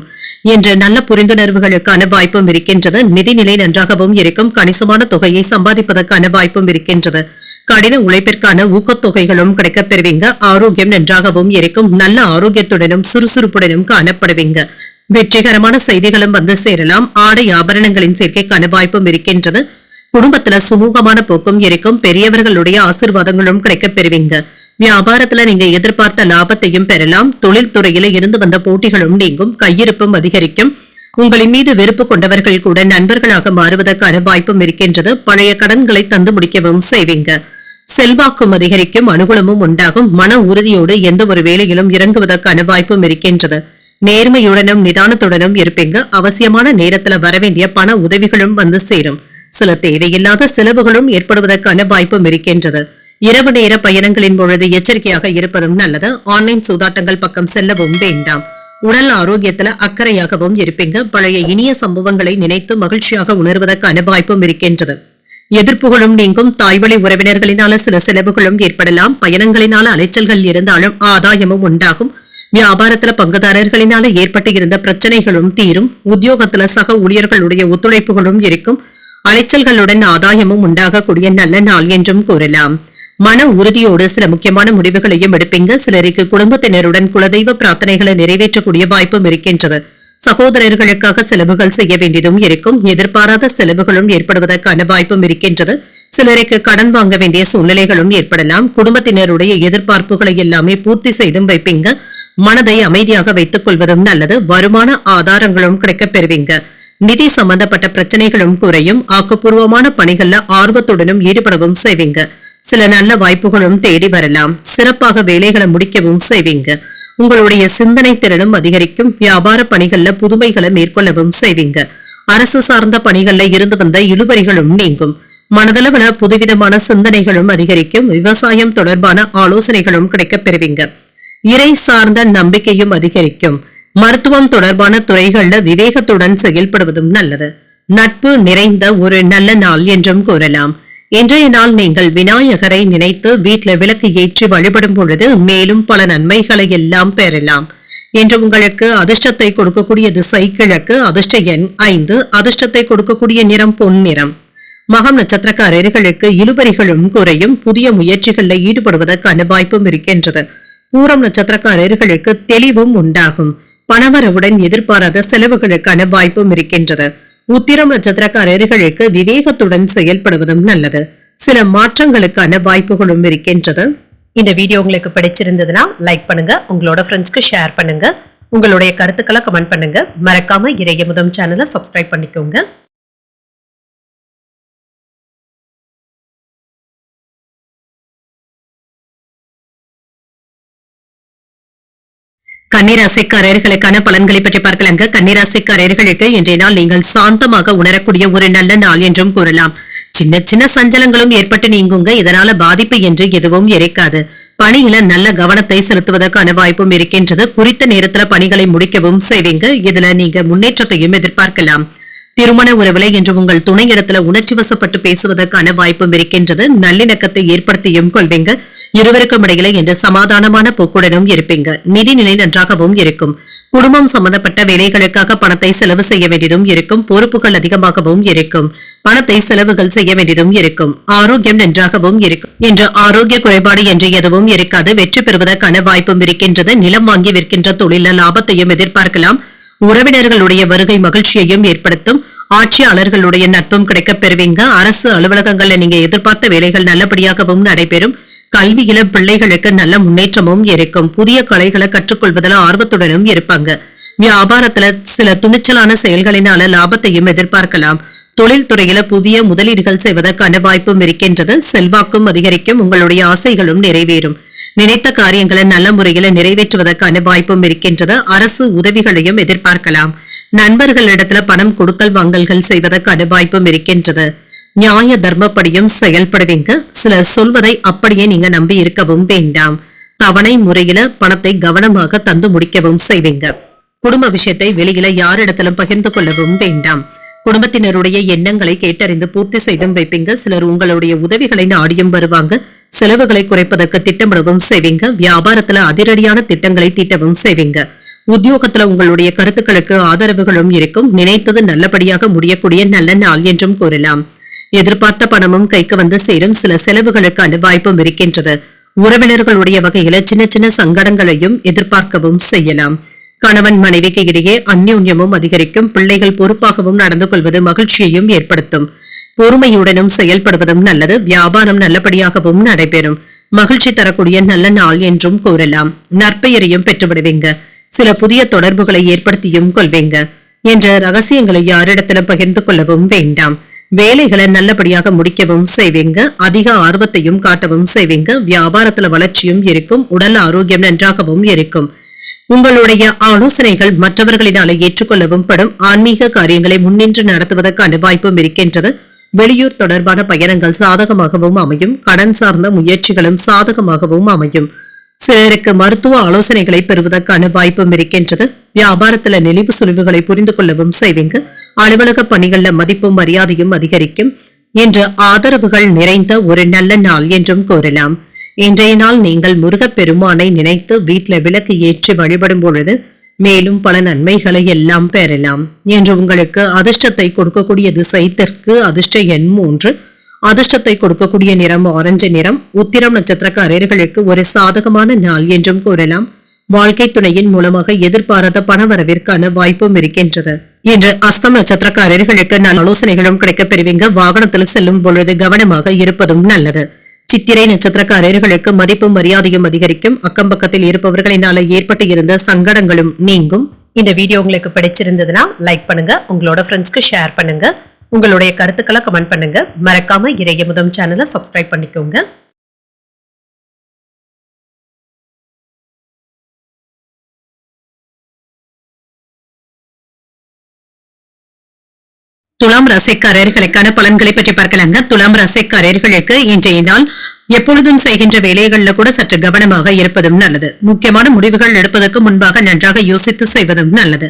என்று நல்ல புரிந்துணர்வுகளுக்கான வாய்ப்பும் இருக்கின்றது. நிதிநிலை நன்றாகவும் இருக்கும். கணிசமான தொகையை சம்பாதிப்பதற்கான வாய்ப்பும் இருக்கின்றது. கடின உழைப்பிற்கான ஊக்கத்தொகைகளும் கிடைக்கப் பெறுவீங்க. ஆரோக்கியம் நன்றாகவும் இருக்கும். நல்ல ஆரோக்கியத்துடனும் சுறுசுறுப்புடனும் காணப்படுவீங்க. வெற்றிகரமான செய்திகளும் வந்து சேரலாம். ஆடை ஆபரணங்களின் சேர்க்கைக்கான வாய்ப்பும் இருக்கின்றது. குடும்பத்துல சுமூகமான போக்கும் இருக்கும். பெரியவர்களுடைய ஆசீர்வாதங்களும் கிடைக்கப் பெறுவீங்க. வியாபாரத்துல நீங்க எதிர்பார்த்த லாபத்தையும் பெறலாம். தொழில் துறையில இருந்து வந்த போட்டிகளும் நீங்கும். கையிருப்பும் அதிகரிக்கும். உங்களின் மீது வெறுப்பு கொண்டவர்கள் கூட நண்பர்களாக மாறுவதற்கான வாய்ப்பும் இருக்கின்றது. பழைய கடன்களை தந்து முடிக்கவும் செய்வீங்க. செல்வாக்கும் அதிகரிக்கும். அனுகூலமும் உண்டாகும். மன உறுதியோடு எந்த ஒரு வேலையிலும் இறங்குவதற்கான வாய்ப்பும் இருக்கின்றது. நேர்மையுடனும் நிதானத்துடனும் இருப்பீங்க. அவசியமான நேரத்துல வரவேண்டிய பண உதவிகளும் வந்து சேரும். சில தேவையில்லாத செலவுகளும் ஏற்படுவதற்கான வாய்ப்பும் இருக்கின்றது. இரவு நேர பயணங்களின் பொழுது எச்சரிக்கையாக இருப்பதும் நல்லது. ஆன்லைன் சூதாட்டங்கள் பக்கம் செல்லவும் வேண்டாம். உடல் ஆரோக்கியத்துல அக்கறையாகவும் இருப்பீங்க. பழைய இனிய சம்பவங்களை நினைத்து மகிழ்ச்சியாக உணர்வதற்கான வாய்ப்பும் இருக்கின்றது. எதிர்ப்புகளும் நீங்கும். தாய்வழி உறவினர்களினால சில செலவுகளும் ஏற்படலாம். பயணங்களினால அலைச்சல்கள் இருந்தாலும் ஆதாயமும் உண்டாகும். வியாபாரத்துல பங்குதாரர்களினால ஏற்பட்டு இருந்த பிரச்சனைகளும் தீரும். உத்தியோகத்துல சக ஊழியர்களுடைய ஒத்துழைப்புகளும் இருக்கும். அலைச்சல்களுடன் ஆதாயமும் உண்டாகக்கூடிய நல்ல நாள் என்றும் கூறலாம். மன உறுதியோடு சில முக்கியமான முடிவுகளையும் எடுப்பீங்க. சிலருக்கு குடும்பத்தினருடன் குலதெய்வ பிரார்த்தனைகளை நிறைவேற்றக்கூடிய வாய்ப்பும் இருக்கின்றது. சகோதரர்களுக்காக செலவுகள் செய்ய வேண்டியதும் இருக்கும். எதிர்பாராத செலவுகளும் ஏற்படுவதற்கான வாய்ப்பும் இருக்கின்றது. சிலருக்கு கடன் வாங்க வேண்டிய சூழ்நிலைகளும் ஏற்படலாம். குடும்பத்தினருடைய எதிர்பார்ப்புகளை எல்லாமே பூர்த்தி செய்தும் வைப்பீங்க. மனதை அமைதியாக வைத்துக் கொள்வதும் நல்லது. வருமான ஆதாரங்களும் கிடைக்கப் பெறுவீங்க. நிதி சம்பந்தப்பட்ட பிரச்சனைகளும் குறையும். ஆக்கப்பூர்வமான பணிகள்ல ஆர்வத்துடனும் ஈடுபடவும் செய்வீங்க. சில நல்ல வாய்ப்புகளும் தேடி வரலாம். சிறப்பாக வேலைகளை முடிக்கவும் செய்வீங்க. உங்களுடைய சிந்தனை திறனும் அதிகரிக்கும். வியாபார பணிகள்ல புதுமைகளை மேற்கொள்ளவும் செய்வீங்க. அரசு சார்ந்த பணிகள்ல இருந்து வந்த இழுபறிகளும் நீங்கும். மனதளவுல புதுவிதமான சிந்தனைகளும் அதிகரிக்கும். விவசாயம் தொடர்பான ஆலோசனைகளும் கிடைக்கப் பெறுவீங்க. இறை சார்ந்த நம்பிக்கையும் அதிகரிக்கும். மருத்துவம் தொடர்பான துறைகள்ல விவேகத்துடன் செயல்படுவதும் நல்லது. நட்பு நிறைந்த ஒரு நல்ல நாள் என்றும் கூறலாம். இன்றைய நாள் நீங்கள் விநாயகரை நினைத்து வீட்டில் விளக்கு ஏற்றி வழிபடும் பொழுது மேலும் பல நன்மைகளை எல்லாம் பெறலாம். என்று உங்களுக்கு அதிர்ஷ்டத்தை கொடுக்கக்கூடிய திசை கிழக்கு. அதிர்ஷ்ட எண் 5. அதிர்ஷ்டத்தை கொடுக்கக்கூடிய நிறம் பொன் நிறம். மகம் நட்சத்திரக்காரர்களுக்கு இழுபறிகளும் குறையும். புதிய முயற்சிகளில் ஈடுபடுவதற்கான வாய்ப்பும் இருக்கின்றது. பூரம் நட்சத்திரக்காரர்களுக்கு தெளிவும் உண்டாகும். பணவரவுடன் எதிர்பாராத செலவுகளுக்கான வாய்ப்பும் இருக்கின்றது. உத்திரம் நட்சத்திரக்காரர்களுக்கு விவேகத்துடன் செயல்படுவதும் நல்லது. சில மாற்றங்களுக்கான வாய்ப்புகளும் இருக்கின்றது. இந்த வீடியோ உங்களுக்கு பிடிச்சிருந்ததுன்னா லைக் பண்ணுங்க, உங்களோட ஃப்ரெண்ட்ஸ்க்கு ஷேர் பண்ணுங்க, உங்களுடைய கருத்துக்களை கமெண்ட் பண்ணுங்க. மறக்காம இறையமுதம் சேனலை சப்ஸ்கிரைப் பண்ணிக்கோங்க. கன்னிராசிக்காரர்களுக்கான பலன்களை பற்றி பார்க்கலாங்க. கன்னிராசிக்காரர்களுக்கு இன்றைய நாள் நீங்கள் சாந்தமாக உணரக்கூடிய ஒரு நல்ல நாள் என்றும் கூறலாம். சின்ன சின்ன சஞ்சலங்களும் ஏற்பட்டு நீங்குங்க. இதனால பாதிப்பு என்று எதுவும் இருக்காது. பணியில நல்ல கவனத்தை செலுத்துவதற்கான வாய்ப்பும் இருக்கின்றது. குறித்த நேரத்துல பணிகளை முடிக்கவும் செய்வீங்க. இதுல நீங்க முன்னேற்றத்தையும் எதிர்பார்க்கலாம். திருமண உறவிலை என்று உங்கள் துணையிடத்துல உணர்ச்சி வசப்பட்டு பேசுவதற்கான வாய்ப்பும் இருக்கின்றது. நல்லிணக்கத்தை ஏற்படுத்தியும் கொள்வீங்க. இருவருக்கும் இடையில என்று சமாதானமான போக்குடனும் இருப்பீங்க. நிதிநிலை நன்றாகவும் இருக்கும். குடும்பம் சம்பந்தப்பட்ட வேலைகளுக்காக பணத்தை செலவு செய்ய வேண்டியதும் இருக்கும். பொறுப்புகள் அதிகமாகவும் இருக்கும். பணத்தை செலவுகள் செய்ய வேண்டியதும் இருக்கும். ஆரோக்கியம் நன்றாகவும் இருக்கும். என்று ஆரோக்கிய குறைபாடு என்று எதுவும் இருக்காது. வெற்றி பெறுவதற்கான வாய்ப்பும் இருக்கின்றது. நிலம் வாங்கி விற்கின்ற தொழில லாபத்தையும் எதிர்பார்க்கலாம். உறவினர்களுடைய வருகை மகிழ்ச்சியையும் ஏற்படுத்தும். ஆட்சியாளர்களுடைய நட்பும் கிடைக்கப் பெறுவீங்க. அரசு அலுவலகங்கள்ல நீங்க எதிர்பார்த்த வேலைகள் நல்லபடியாகவும் நடைபெறும். கல்வியில பிள்ளைகளுக்கு நல்ல முன்னேற்றமும் இருக்கும். புதிய கலைகளை கற்றுக்கொள்வதில் ஆர்வத்துடனும் இருப்பாங்க. வியாபாரத்துல சில துணிச்சலான செயல்களினால லாபத்தையும் எதிர்பார்க்கலாம். தொழில் துறையில புதிய முதலீடுகள் செய்வதற்கான வாய்ப்பும் இருக்கின்றது. செல்வாக்கும் அதிகரிக்கும். உங்களுடைய ஆசைகளும் நிறைவேறும். நினைத்த காரியங்களை நல்ல முறையில நிறைவேற்றுவதற்கான வாய்ப்பும் இருக்கின்றது. அரசு உதவிகளையும் எதிர்பார்க்கலாம். நண்பர்களிடத்துல பணம் கொடுக்கல் வாங்கல்கள் செய்வதற்கான வாய்ப்பும் இருக்கின்றது. நியாய தர்மப்படியும் செயல்படுவீங்க. சிலர் சொல்வதை அப்படியே நீங்க நம்பி இருக்கவும் வேண்டாம். தவணை முறையில பணத்தை கவனமாக தந்து முடிக்கவும் செய்வீங்க. குடும்ப விஷயத்தை வெளியில யாரிடத்திலும் பகிர்ந்து கொள்ளவும் வேண்டாம். குடும்பத்தினருடைய எண்ணங்களை கேட்டறிந்து பூர்த்தி செய்தும் வைப்பீங்க. சிலர் உங்களுடைய உதவிகளை நாடியும் வருவாங்க. செலவுகளை குறைப்பதற்கு திட்டமிடவும் செய்வீங்க. வியாபாரத்துல அதிரடியான திட்டங்களை தீட்டவும் செய்வீங்க. உத்தியோகத்துல உங்களுடைய கருத்துக்களுக்கு ஆதரவுகளும் இருக்கும். நினைத்தது நல்லபடியாக முடியக்கூடிய நல்ல நாள் என்றும் கூறலாம். எதிர்பார்த்த பணமும் கைக்கு வந்து சேரும். சில செலவுகளுக்கான வாய்ப்பும் இருக்கின்றது. உறவினர்களுடைய வகையில சின்ன சின்ன சங்கடங்களையும் எதிர்பார்க்கவும் செய்யலாம். கணவன் மனைவிக்கு இடையே அந்யோன்யமும் அதிகரிக்கும். பிள்ளைகள் பொறுப்பாகவும் நடந்து கொள்வது மகிழ்ச்சியையும் ஏற்படுத்தும். பொறுமையுடனும் செயல்படுவதும் நல்லது. வியாபாரம் நல்லபடியாகவும் நடைபெறும். மகிழ்ச்சி தரக்கூடிய நல்ல நாள் என்றும் கூறலாம். நற்பெயரையும் பெற்றுவிடுவீங்க. சில புதிய தொடர்புகளை ஏற்படுத்தியும் கொள்வீங்க. என்ற ரகசியங்களை யாரிடத்திலும் பகிர்ந்து கொள்ளவும் வேண்டாம். வேலைகளை நல்லபடியாக முடிக்கவும் செய்வீங்க. அதிக ஆர்வத்தையும் காட்டவும் செய்வீங்க. வியாபாரத்துல வளர்ச்சியும் இருக்கும். உடல் ஆரோக்கியம் நன்றாகவும் இருக்கும். உங்களுடைய ஆலோசனைகள் மற்றவர்களினால ஏற்றுக்கொள்ளவும் படும். ஆன்மீக காரியங்களை முன்னின்று நடத்துவதற்கான வாய்ப்பும் இருக்கின்றது. வெளியூர் தொடர்பான பயணங்கள் சாதகமாகவும் அமையும். கடன் சார்ந்த முயற்சிகளும் சாதகமாகவும் அமையும். சிலருக்கு மருத்துவ ஆலோசனைகளை பெறுவதற்கான வாய்ப்பும் இருக்கின்றது. வியாபாரத்துல நெளிவு சுழிவுகளை புரிந்து கொள்ளவும் செய்வீங்க. அலுவலக பணிகள்ல மதிப்பும் மரியாதையும் அதிகரிக்கும். என்று ஆதரவுகள் நிறைந்த ஒரு நல்ல நாள் என்றும் கூறலாம். இன்றைய நாள் நீங்கள் முருகப்பெருமானை நினைத்து வீட்டுல விளக்கு ஏற்றி வழிபடும் பொழுது மேலும் பல நன்மைகளை எல்லாம் பெறலாம். என்று உங்களுக்கு அதிர்ஷ்டத்தை கொடுக்கக்கூடிய திசை தெற்கு. அதிர்ஷ்ட எண் 3. அதிர்ஷ்டத்தை கொடுக்கக்கூடிய நிறம் ஆரஞ்சு நிறம். உத்திரம் நட்சத்திரக்காரர்களுக்கு ஒரு சாதகமான நாள் என்றும் கூறலாம். வாழ்க்கை துணையின் மூலமாக எதிர்பாராத பணவரவிற்கான வாய்ப்பும் இருக்கின்றது. இன்று அஸ்தம் நட்சத்திரக்காரர்களுக்கு நல்ல ஆலோசனைகளும் கிடைக்கப் பெறுவீங்க. வாகனத்தில் செல்லும் பொழுது கவனமாக இருப்பதும் நல்லது. சித்திரை நட்சத்திரக்காரர்களுக்கு மதிப்பும் மரியாதையும் அதிகரிக்கும். அக்கம் பக்கத்தில் இருப்பவர்களினால ஏற்பட்டு இருந்த சங்கடங்களும் நீங்கும். இந்த வீடியோ உங்களுக்கு பிடிச்சிருந்ததுன்னா லைக் பண்ணுங்க, உங்களோட ஃப்ரெண்ட்ஸ்க்கு ஷேர் பண்ணுங்க, உங்களுடைய கருத்துக்களை கமெண்ட் பண்ணுங்க. மறக்காம இறையமுதம் சேனலை சப்ஸ்கிரைப் பண்ணிக்கோங்க. துலாம் ராசிக்காரர்களுக்கான பலன்களை பற்றி பார்க்கலாங்க. துலாம் ராசிக்காரர்களுக்கு இன்றைய நாள் எப்பொழுதும் செய்கின்ற வேலைகள்ல கூட சற்று கவனமாக இருப்பதும் நல்லது. முக்கியமான முடிவுகள் எடுப்பதற்கு முன்பாக நன்றாக யோசித்து செய்வதும் நல்லது.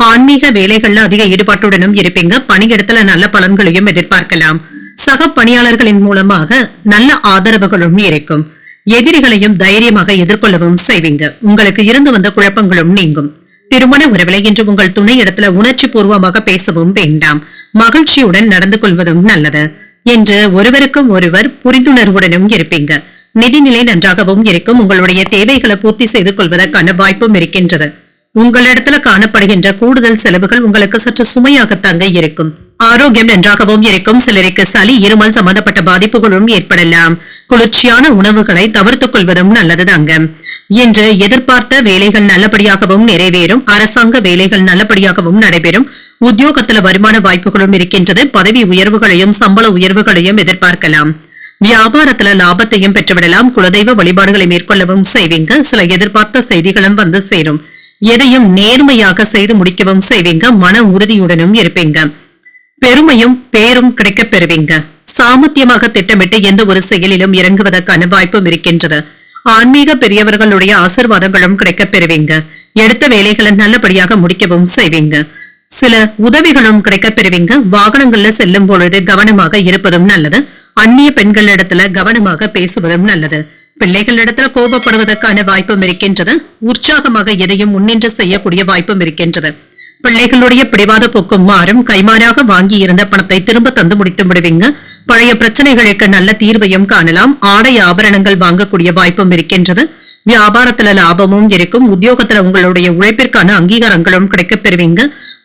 ஆன்மீக வேலைகள்ல அதிக ஈடுபாட்டுடனும் இருப்பீங்க. பணியிடத்துல நல்ல பலன்களையும் எதிர்பார்க்கலாம். சக பணியாளர்களின் மூலமாக நல்ல ஆதரவுகளும் இருக்கும். எதிரிகளையும் தைரியமாக எதிர்கொள்ளவும் செய்வீங்க. உங்களுக்கு இருந்து வந்த குழப்பங்களும் நீங்கும். திருமண உறவிலை இன்று உங்கள் துணை இடத்துல உணர்ச்சி பூர்வமாக பேசவும் வேண்டாம். மகிழ்ச்சியுடன் நடந்து கொள்வதும் நல்லது. என்று ஒருவருக்கும் ஒருவர் புரிந்துணர்வுடனும் இருப்பீங்க. நிதிநிலை நன்றாகவும் இருக்கும். உங்களுடைய தேவைகளை பூர்த்தி செய்து கொள்வதற்கான வாய்ப்பும் இருக்கின்றது. உங்களிடத்துல காணப்படுகின்ற கூடுதல் செலவுகள் உங்களுக்கு சற்று சுமையாக தங்க இருக்கும். ஆரோக்கியம் நன்றாகவும் இருக்கும். சிலருக்கு சளி, இருமல் சம்பந்தப்பட்ட பாதிப்புகளும் ஏற்படலாம். குளிர்ச்சியான உணவுகளை தவிர்த்துக் கொள்வதும் நல்லதுதாங்க. இன்று எதிர்பார்த்த வேலைகள் நல்லபடியாகவும் நிறைவேறும். அரசாங்க வேலைகள் நல்லபடியாகவும் நடைபெறும். உத்தியோகத்துல வருமான வாய்ப்புகளும் இருக்கின்றது. பதவி உயர்வுகளையும் சம்பள உயர்வுகளையும் எதிர்பார்க்கலாம். வியாபாரத்துல லாபத்தையும் பெற்றுவிடலாம். குலதெய்வ வழிபாடுகளை மேற்கொள்ளவும் செய்வீங்க. சில எதிர்பார்த்த செய்திகளும் வந்து சேரும். எதையும் நேர்மையாக செய்து முடிக்கவும் செய்வீங்க. மன உறுதியுடனும் இருப்பீங்க. பெருமையும் பேரும் கிடைக்கப் பெறுவீங்க. சாமர்த்தியமாக திட்டமிட்டு எந்த ஒரு செயலிலும் இறங்குவதற்கான வாய்ப்பும் இருக்கின்றது. ஆன்மீக பெரியவர்களுடைய ஆசிர்வாதங்களும் கிடைக்கப் பெறுவீங்க. எடுத்த வேலைகளை நல்லபடியாக முடிக்கவும் செய்வீங்க. சில உதவிகளும் கிடைக்கப் பெறுவீங்க. வாகனங்கள்ல செல்லும் பொழுது கவனமாக இருப்பதும் நல்லது. அந்நிய பெண்களிடத்துல கவனமாக பேசுவதும் நல்லது. பிள்ளைகளிடத்துல கோபப்படுவதற்கான வாய்ப்பும் இருக்கின்றது. உற்சாகமாக எதையும் முன்னின்று செய்யக்கூடிய வாய்ப்பும் இருக்கின்றது. பிள்ளைகளுடைய பிடிவாத போக்கும் மாறும். கைமாறாக வாங்கி இருந்த பணத்தை திரும்ப தந்து முடித்து விடுவீங்க. பழைய பிரச்சனைகளுக்கு நல்ல தீர்வையும் காணலாம். ஆடை ஆபரணங்கள் வாங்கக்கூடிய வாய்ப்பும் இருக்கின்றது. வியாபாரத்துல லாபமும் இருக்கும். உத்தியோகத்துல உங்களுடைய உழைப்பிற்கான அங்கீகாரங்களும் கிடைக்கப் பெறுவீங்க.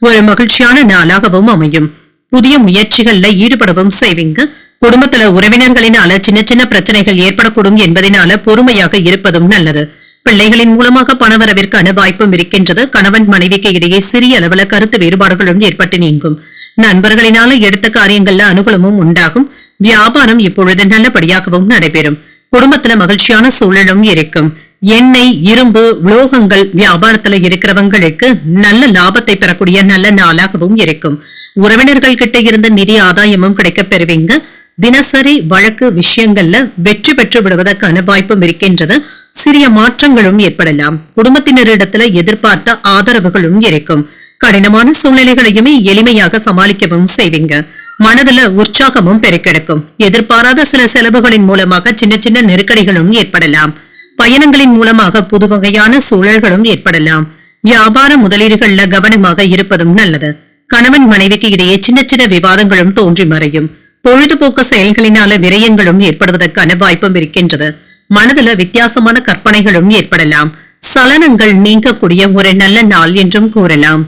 ஒரு மகிழ்ச்சியான நாளாகவும் அமையும். புதிய முயற்சிகள்ல ஈடுபடவும் செய்வீங்க. குடும்பத்துல உறவினர்களினால சின்ன சின்ன பிரச்சனைகள் ஏற்படக்கூடும் என்பதனால பொறுமையாக இருப்பதும் நல்லது. பிள்ளைகளின் மூலமாக பணவரவிற்கான வாய்ப்பும் இருக்கின்றது. கணவன் மனைவிக்கு இடையே சிறிய அளவுல கருத்து வேறுபாடுகளும் ஏற்பட்டு நீங்கும். நண்பர்களினால எடுத்த காரியங்கள்ல அனுகூலமும் உண்டாகும். வியாபாரம் இப்பொழுது நல்லபடியாகவும் நடைபெறும். குடும்பத்துல மகிழ்ச்சியான சூழலும் இருக்கும். எண்ணெய், இரும்பு, உலோகங்கள் வியாபாரத்துல இருக்கிறவங்களுக்கு நல்ல லாபத்தை பெறக்கூடிய நல்ல நாளாகவும் இருக்கும். உறவினர்கள் கிட்ட இருந்த நிதி ஆதாயமும் கிடைக்கப் பெறுவீங்க. தினசரி வழக்கு விஷயங்கள்ல வெற்றி பெற்று விடுவதற்கான வாய்ப்பும் இருக்கின்றது. சிறிய மாற்றங்களும் ஏற்படலாம். குடும்பத்தினரிடத்துல எதிர்பார்த்த ஆதரவுகளும் இருக்கும். கடினமான சூழ்நிலைகளையுமே எளிமையாக சமாளிக்கவும் செய்வீங்க. மனதுல உற்சாகமும் பெருக்கெடுக்கும். எதிர்பாராத சில செலவுகளின் மூலமாக சின்ன சின்ன நெருக்கடிகளும் ஏற்படலாம். பயணங்களின் மூலமாக புது வகையான சூழல்களும் ஏற்படலாம். வியாபார முதலீடுகள்ல கவனமாக இருப்பதும் நல்லது. கணவன் மனைவிக்கு இடையே சின்ன சின்ன விவாதங்களும் தோன்றி மறையும். பொழுதுபோக்கு செயல்களினால விரயங்களும் ஏற்படுவதற்கான வாய்ப்பும் இருக்கின்றது. மனதுல வித்தியாசமான கற்பனைகளும் ஏற்படலாம். சலனங்கள் நீங்கக்கூடிய ஒரு நல்ல நாள் என்றும் கூறலாம்.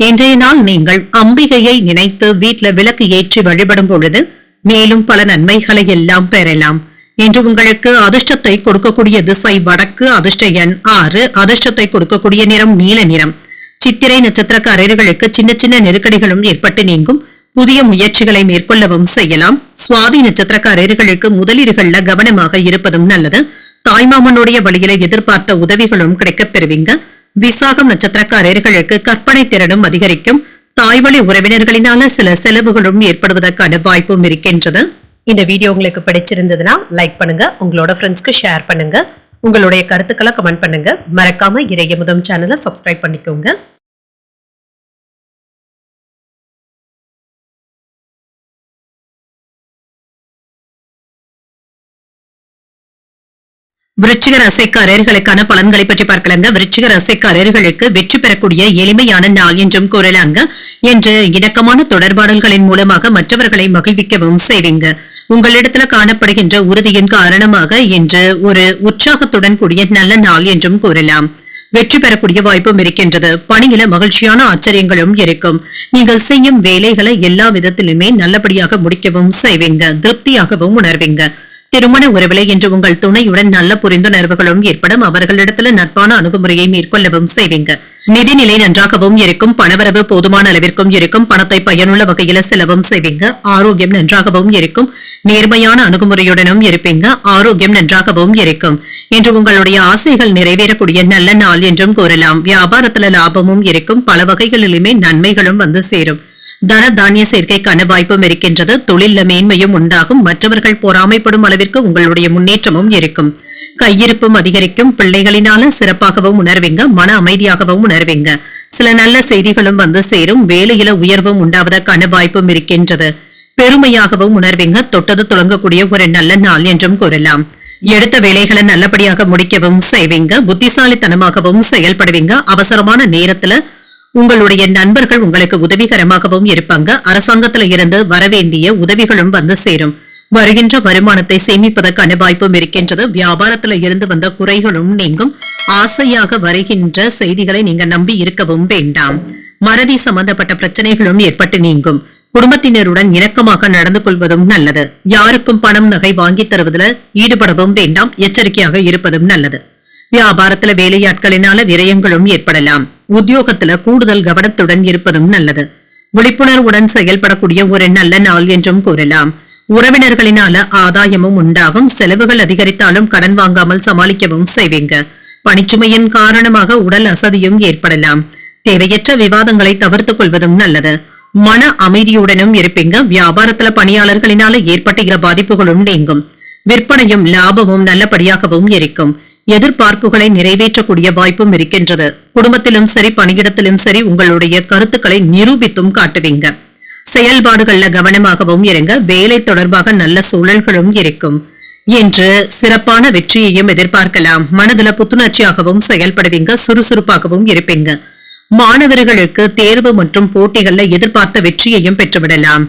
இன்றைய நாள் நீங்கள் அம்பிகையை நினைத்து வீட்டுல விளக்கு ஏற்றி வழிபடும் பொழுது மேலும் பல நன்மைகளை எல்லாம் பெறலாம். இன்று உங்களுக்கு அதிர்ஷ்டத்தை கொடுக்கக்கூடிய திசை வடக்கு. அதிர்ஷ்ட எண் 6. அதிர்ஷ்டத்தை கொடுக்கக்கூடிய நிறம் நீல நிறம். சித்திரை நட்சத்திரக்காரர்களுக்கு சின்ன சின்ன நெருக்கடிகளும் ஏற்பட்டு நீங்கும். புதிய முயற்சிகளை மேற்கொள்ளவும் செய்யலாம். சுவாதி நட்சத்திரக்காரர்களுக்கு முதலீடுகள்ல கவனமாக இருப்பதும் நல்லது. தாய்மாமனுடைய வழியில எதிர்பார்த்த உதவிகளும் கிடைக்கப் பெறுவீங்க. விசாகம் நட்சத்திரக்காரர்களுக்கு கற்பனை திறனும் அதிகரிக்கும். தாய்வழி உறவினர்களினால சில செலவுகளும் ஏற்படுவதற்கான வாய்ப்பும் இருக்கின்றது. இந்த வீடியோ உங்களுக்கு பிடிச்சிருந்ததுன்னா லைக் பண்ணுங்க, உங்களோட ஃப்ரெண்ட்ஸ்க்கு ஷேர் பண்ணுங்க, உங்களுடைய கருத்துக்களை கமெண்ட் பண்ணுங்க. மறக்காம இறையமுதம் சேனலை சப்ஸ்கிரைப் பண்ணிக்கோங்க. விருச்சிக ராசிக்காரர்களுக்கான பலன்களை பற்றி பார்க்கலாங்க. விருச்சிக ராசிக்காரர்களுக்கு வெற்றி பெறக்கூடிய எளிமையான நாள் என்றும் கூறலாங்க. என்று இணக்கமான தொடர்பாடல்களின் மூலமாக மற்றவர்களை மகிழ்விக்கவும் செய்வீங்க. உங்களிடத்துல காணப்படுகின்ற உறுதியின் காரணமாக இன்று ஒரு உற்சாகத்துடன் கூடிய நல்ல நாள் என்றும் கூறலாம். வெற்றி பெறக்கூடிய வாய்ப்பும் இருக்கின்றது. பணியில மகிழ்ச்சியான ஆச்சரியங்களும் இருக்கும். நீங்கள் செய்யும் வேலைகளை எல்லா விதத்திலுமே நல்லபடியாக முடிக்கவும் செய்வீங்க, திருப்தியாகவும் உணர்வீங்க. திருமண உறவிலே இன்று உங்கள் துணையுடன் நல்ல புரிந்துணர்வுகளும் ஏற்படும். அவர்களிடத்துல நட்பான அணுகுமுறையை மேற்கொள்ளவும் செய்வீங்க. நிதிநிலை நன்றாகவும் இருக்கும். பணவரவு போதுமான அளவிற்கும் இருக்கும். பணத்தை பயனுள்ள வகையில செலவும் செய்வீங்க. ஆரோக்கியம் நன்றாகவும் இருக்கும். நேர்மையான அணுகுமுறையுடனும் இருப்பீங்க. ஆரோக்கியம் நன்றாகவும் இருக்கும். இன்று உங்களுடைய ஆசைகள் நிறைவேறக்கூடிய நல்ல நாள் என்றும் கூறலாம். வியாபாரத்துல லாபமும் இருக்கும். பல வகைகளிலுமே நன்மைகளும் வந்து சேரும். தன தானிய சேர்க்கைக்கான வாய்ப்பும் இருக்கின்றது. தொழில மேன்மையும் உண்டாகும். மற்றவர்கள் பொறாமைப்படும் அளவிற்கு உங்களுடைய முன்னேற்றமும் இருக்கும். கையிருப்பும் அதிகரிக்கும். பிள்ளைகளினால சிறப்பாகவும் உணர்வீங்க. மன அமைதியாகவும் உணர்வீங்க. சில நல்ல செய்திகளும் வந்து சேரும். வேலையில உயர்வும் உண்டாவதற்கான வாய்ப்பும் இருக்கின்றது. பெருமையாகவும் உணர்வீங்க. தொட்டது தொடங்கக்கூடிய ஒரு நல்ல நாள் என்றும் கூறலாம். எடுத்த வேலைகளை நல்லபடியாக முடிக்கவும் செய்வீங்க. புத்திசாலித்தனமாகவும் செயல்படுவீங்க. அவசரமான நேரத்துல உங்களுடைய நண்பர்கள் உங்களுக்கு உதவிகரமாகவும் இருப்பாங்க. அரசாங்கத்தில இருந்து வரவேண்டிய உதவிகளும் வந்து சேரும். வருகின்ற வருமானத்தை சேமிப்பதற்கான வாய்ப்பும் இருக்கின்றது. வியாபாரத்துல இருந்து வந்த குறைகளும் நீங்கும். ஆசையாக வருகின்ற செய்திகளை நீங்க நம்பி இருக்கவும் வேண்டாம். மறதி சம்பந்தப்பட்ட பிரச்சனைகளும் ஏற்பட்டு நீங்கும். குடும்பத்தினருடன் இணக்கமாக நடந்து கொள்வதும் நல்லது. யாருக்கும் பணம் நகை வாங்கி தருவதில் ஈடுபடவும் வேண்டாம். எச்சரிக்கையாக இருப்பதும் நல்லது. வியாபாரத்துல வேலையாட்களினால விரயங்களும் ஏற்படலாம். உத்தியோகத்துல கூடுதல் கவனத்துடன் இருப்பதும் நல்லது. விழிப்புணர்வுடன் செயல்படக்கூடிய ஒரு நல்ல நாள் என்றும் கூறலாம். உறவினர்களினால ஆதாயமும் உண்டாகும். செலவுகள் அதிகரித்தாலும் கடன் வாங்காமல் சமாளிக்கவும் செய்வீங்க. பணிச்சுமையின் காரணமாக உடல் அசதியும் ஏற்படலாம். தேவையற்ற விவாதங்களை தவிர்த்துக் கொள்வதும் நல்லது. மன அமைதியுடனும் இருப்பீங்க. வியாபாரத்துல பணியாளர்களினால ஏற்பட்ட பாதிப்புகளும் நீங்கும். விற்பனையும் லாபமும் நல்லபடியாகவும் இருக்கும். எதிர்பார்ப்புகளை நிறைவேற்றக்கூடிய வாய்ப்பும் இருக்கின்றது. குடும்பத்திலும் சரி பணியிடத்திலும் சரி உங்களுடைய கருத்துக்களை நிரூபித்தும் காட்டுவீங்க. செயல்பாடுகள்ல கவனமாகவும் இருங்க. வேலை தொடர்பாக நல்ல சூழல்களும் இருக்கும். இன்று சிறப்பான வெற்றியையும் எதிர்பார்க்கலாம். மனதுல புத்துணர்ச்சியாகவும் செயல்படுவீங்க. சுறுசுறுப்பாகவும் இருப்பீங்க. மாணவர்களுக்கு தேர்வு மற்றும் போட்டிகள்ல எதிர்பார்த்த வெற்றியையும் பெற்றுவிடலாம்.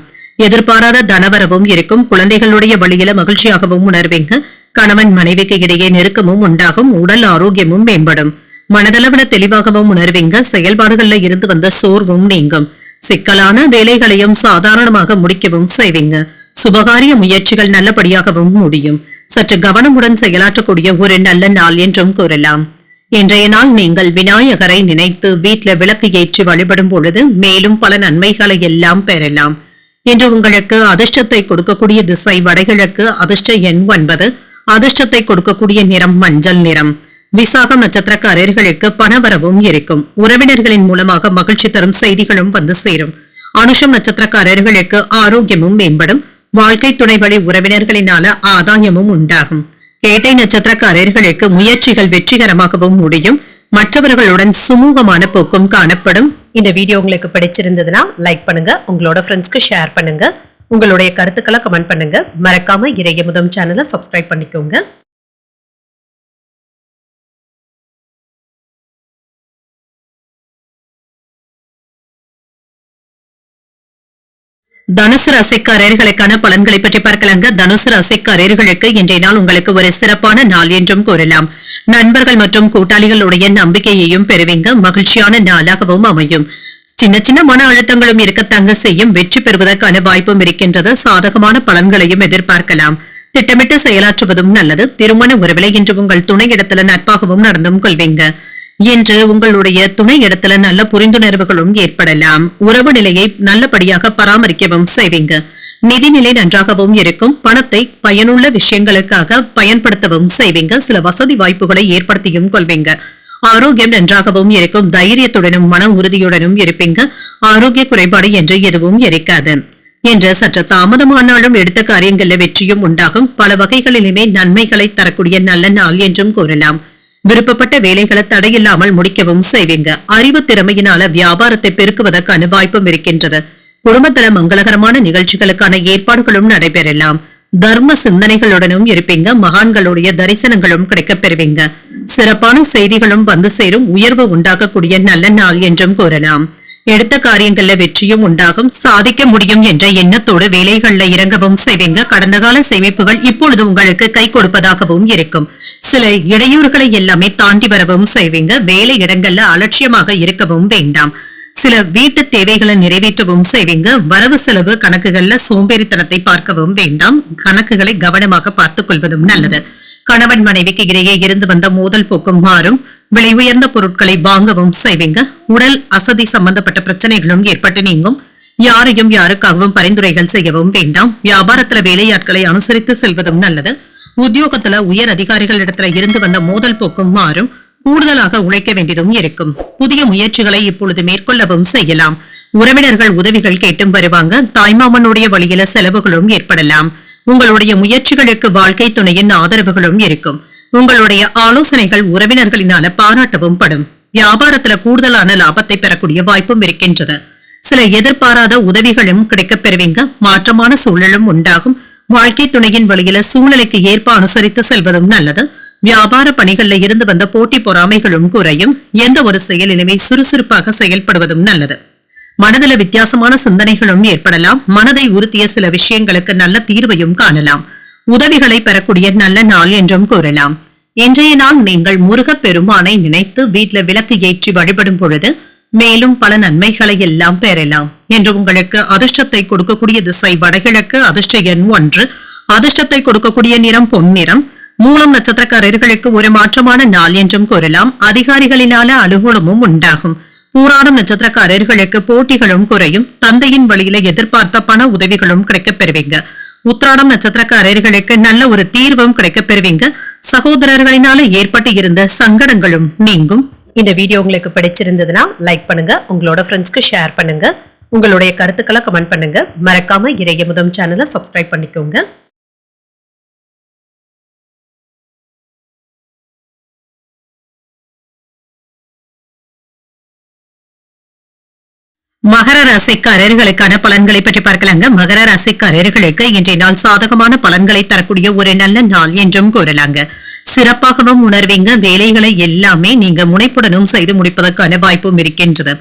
எதிர்பாராத தனவரவும் இருக்கும். குழந்தைகளுடைய வழியில மகிழ்ச்சியாகவும் உணர்வீங்க. கணவன் மனைவிக்கு இடையே நெருக்கமும் உண்டாகும். உடல் ஆரோக்கியமும் மேம்படும். மனதளவுல தெளிவாகவும் உணர்வீங்க. செயல்பாடுகள்ல இருந்து வந்த சோர்வும் நீங்கும். சிக்கலான வேலைகளையும் சாதாரணமாக முடிக்கவும் செய்வீங்க. சுபகாரிய முயற்சிகள் நல்லபடியாகவும் முடியும். சற்று கவனமுடன் செயலாற்றக்கூடிய ஒரு நல்ல நாள் என்றும் கூறலாம். இன்றைய நாள் நீங்கள் விநாயகரை நினைத்து வீட்ல விளக்கு ஏற்றி வழிபடும் பொழுது மேலும் பல நன்மைகளை எல்லாம் பெறலாம். இன்று உங்களுக்கு அதிர்ஷ்டத்தை கொடுக்கக்கூடிய திசை வடகிழக்கு. அதிர்ஷ்ட எண் 9. அதிர்ஷ்டத்தை கொடுக்கக்கூடிய நிறம் மஞ்சள் நிறம். விசாகம் நட்சத்திரக்காரர்களுக்கு பணவரவும் இருக்கும். உறவினர்களின் மூலமாக மகிழ்ச்சி தரும் செய்திகளும் வந்து சேரும். அனுஷம் நட்சத்திரக்காரர்களுக்கு ஆரோக்கியமும் மேம்படும். வாழ்க்கை துணை வழி உறவினர்களினால ஆதாயமும் உண்டாகும். கேட்டை நட்சத்திரக்காரர்களுக்கு முயற்சிகள் வெற்றிகரமாகவும் முடியும். மற்றவர்களுடன் சுமூகமான போக்கும் காணப்படும். இந்த வீடியோ உங்களுக்கு பிடிச்சிருந்ததுன்னா லைக் பண்ணுங்க. உங்களோட ஃப்ரெண்ட்ஸ்க்கு ஷேர் பண்ணுங்க. உங்களுடைய கருத்துக்களை கமெண்ட் பண்ணுங்க. மறக்காம இறையமுதம் சேனலை சப்ஸ்கிரைப் பண்ணிக்கோங்க. தனுசு ராசிக்காரர்களுக்கான பலன்களை பற்றி பார்க்கலாங்க. தனுசு ராசிக்காரர்களுக்கு இன்றைய நாள் உங்களுக்கு ஒரு சிறப்பான நாள் என்றும் கூறலாம். நண்பர்கள் மற்றும் கூட்டாளிகளுடைய நம்பிக்கையையும் பெறுவீங்க. மகிழ்ச்சியான நாளாகவும் அமையும். சின்ன சின்ன மன அழுத்தங்களும் இருக்கத்தாங்க செய்யும். வெற்றி பெறுவதற்கான வாய்ப்பும் இருக்கின்றது. சாதகமான பலன்களையும் எதிர்பார்க்கலாம். திட்டமிட்டு செயலாற்றுவதும் நல்லது. திருமண உறவிலை இன்று உங்கள் துணை இடத்துல நட்பாகவும் நடந்தும் கொள்வீங்க. இன்று உங்களுடைய துணை இடத்துல நல்ல புரிந்துணர்வுகளும் ஏற்படலாம். உறவு நிலையை நல்லபடியாக பராமரிக்கவும் செய்வீங்க. நிதிநிலை நன்றாகவும் இருக்கும். பணத்தை பயனுள்ள விஷயங்களுக்காக பயன்படுத்தவும் செய்வீங்க. சில வசதி வாய்ப்புகளை ஏற்படுத்தியும் கொள்வீங்க. ஆரோக்கியம் நன்றாகவும் இருக்கும். தைரியத்துடனும் மன உறுதியுடனும் இருப்பீங்க. ஆரோக்கிய குறைபாடு என்று எதுவும் இருக்காது. என்று சற்று தாமதமானாலும் எடுத்த காரியங்கள்ல வெற்றியும் உண்டாகும். பல வகைகளிலுமே நன்மைகளை தரக்கூடிய நல்ல நாள் என்றும் கூறலாம். விருப்பப்பட்ட வேலைகளை தடையில்லாமல் முடிக்கவும் செய்வீங்க. அறிவு திறமையினால வியாபாரத்தை பெருக்குவதற்கான வாய்ப்பும் இருக்கின்றது. குடும்பத்தில மங்களகரமான நிகழ்ச்சிகளுக்கான ஏற்பாடுகளும் நடைபெறலாம். தர்ம சிந்தனைகளுடனும் இருப்பீங்க. மகான்களுடைய தரிசனங்களும் கிடைக்கப் பெறுவீங்க. சிறப்பான செய்திகளும் வந்து சேரும். உயர்வு உண்டாக்கக்கூடிய நல்ல நாள் என்றும் கூறலாம். எடுத்த காரியங்கள்ல வெற்றியும் உண்டாகும். சாதிக்க முடியும் என்ற எண்ணத்தோடு வேலைகள்ல இறங்கவும் செய்வீங்க. கடந்த கால சேமிப்புகள் இப்பொழுது உங்களுக்கு கை கொடுப்பதாகவும் இருக்கும். சில இடையூறுகளை எல்லாமே தாண்டி வரவும் செய்வீங்க. வேலை இடங்கள்ல அலட்சியமாக இருக்கவும் வேண்டாம். சில வீட்டு தேவைகளை நிறைவேற்றவும் செய்வீங்க. வரவு செலவு கணக்குகள்ல சோம்பேறித்தனத்தை பார்க்கவும் வேண்டாம். கணக்குகளை கவனமாக பார்த்துக் கொள்வதும் நல்லது. கணவன் மனைவிக்கு இடையே இருந்து வந்த மோதல் போக்கும் மாறும். விலை உயர்ந்த பொருட்களை வாங்கவும் செய்வீங்க. உடல் அசதி சம்பந்தப்பட்ட பிரச்சனைகளும் ஏற்பட்டு நீங்கும். யாரையும் யாருக்காகவும் பரிந்துரைகள் செய்யவும் வேண்டாம். வியாபாரத்துல வேலையாட்களை அனுசரித்து செல்வதும் நல்லது. உத்தியோகத்துல உயர் அதிகாரிகள் இடத்துல இருந்து வந்த மோதல் போக்கும் மாறும். கூடுதலாக உழைக்க வேண்டியதும் இருக்கும். புதிய முயற்சிகளை இப்பொழுது மேற்கொள்ளவும் செய்யலாம். உறவினர்கள் உதவிகள் கேட்டும் வருவாங்க. தாய்மாமனுடைய வழியில செலவுகளும் ஏற்படலாம். உங்களுடைய முயற்சிகளுக்கு வாழ்க்கை துணையின் ஆதரவுகளும் இருக்கும். உங்களுடைய ஆலோசனைகள் உறவினர்களினால பாராட்டவும் படும். வியாபாரத்துல கூடுதலான லாபத்தை பெறக்கூடிய வாய்ப்பும் இருக்கின்றது. சில எதிர்பாராத உதவிகளும் கிடைக்கப் பெறுவீங்க. மாற்றமான சூழலும் உண்டாகும். வாழ்க்கை துணையின் வழியில சூழ்நிலைக்கு ஏற்ப அனுசரித்து செல்வதும் நல்லது. வியாபார பணிகள்ல இருந்து வந்த போட்டி பொறாமைகளும் குறையும். எந்த ஒரு செயலிலுமே சுறுசுறுப்பாக செயல்படுவதும் நல்லது. மனதில வித்தியாசமான சிந்தனைகளும் ஏற்படலாம். மனதை உறுத்திய சில விஷயங்களுக்கு நல்ல தீர்வையும் காணலாம். உதவிகளை பெறக்கூடிய நல்ல நாள் என்றும் கூறலாம். இன்றைய நாள் நீங்கள் முருகப் பெருமானை நினைத்து வீட்டுல விளக்கு ஏற்றி வழிபடும் பொழுது மேலும் பல நன்மைகளை எல்லாம் பெறலாம் என்று உங்களுக்கு அதிர்ஷ்டத்தை கொடுக்கக்கூடிய திசை வடகிழக்கு. அதிர்ஷ்ட எண் 1. அதிர்ஷ்டத்தை கொடுக்கக்கூடிய நிறம் பொன்னிறம். மூலம் நட்சத்திரக்காரர்களுக்கு ஒரு மாற்றமான நாள் என்றும் கூறலாம். அதிகாரிகளினால அனுகூலமும் உண்டாகும். பூராடம் நட்சத்திரக்காரர்களுக்கு போட்டிகளும் குறையும். தந்தையின் வழியில எதிர்பார்த்த பண உதவிகளும் கிடைக்கப் பெறுவீங்க. உத்திராடம் நட்சத்திரக்காரர்களுக்கு நல்ல ஒரு தீர்வும் கிடைக்கப் பெறுவீங்க. சகோதரர்களினால ஏற்பட்டு இருந்த சங்கடங்களும் நீங்கும். இந்த வீடியோ உங்களுக்கு பிடிச்சிருந்ததுன்னா லைக் பண்ணுங்க. உங்களோட ஃப்ரெண்ட்ஸ்க்கு ஷேர் பண்ணுங்க. உங்களுடைய கருத்துக்களை கமெண்ட் பண்ணுங்க. மறக்காம இறையமுதம் சேனலை சப்ஸ்கிரைப் பண்ணிக்கோங்க. மகர ராசிக்காரர்களுக்கான பலன்களை பற்றி பார்க்கலாங்க. மகர ராசிக்காரர்களுக்கு இன்றைய நாள் சாதகமான பலன்களை தரக்கூடிய ஒரு நல்ல நாள் என்றும் கூறலாங்க. சிறப்பாகவும் உணர்வீங்க. வேலைகளை எல்லாமே நீங்க முனைப்புடனும் செய்து முடிப்பதற்கான வாய்ப்பும் இருக்கின்றது.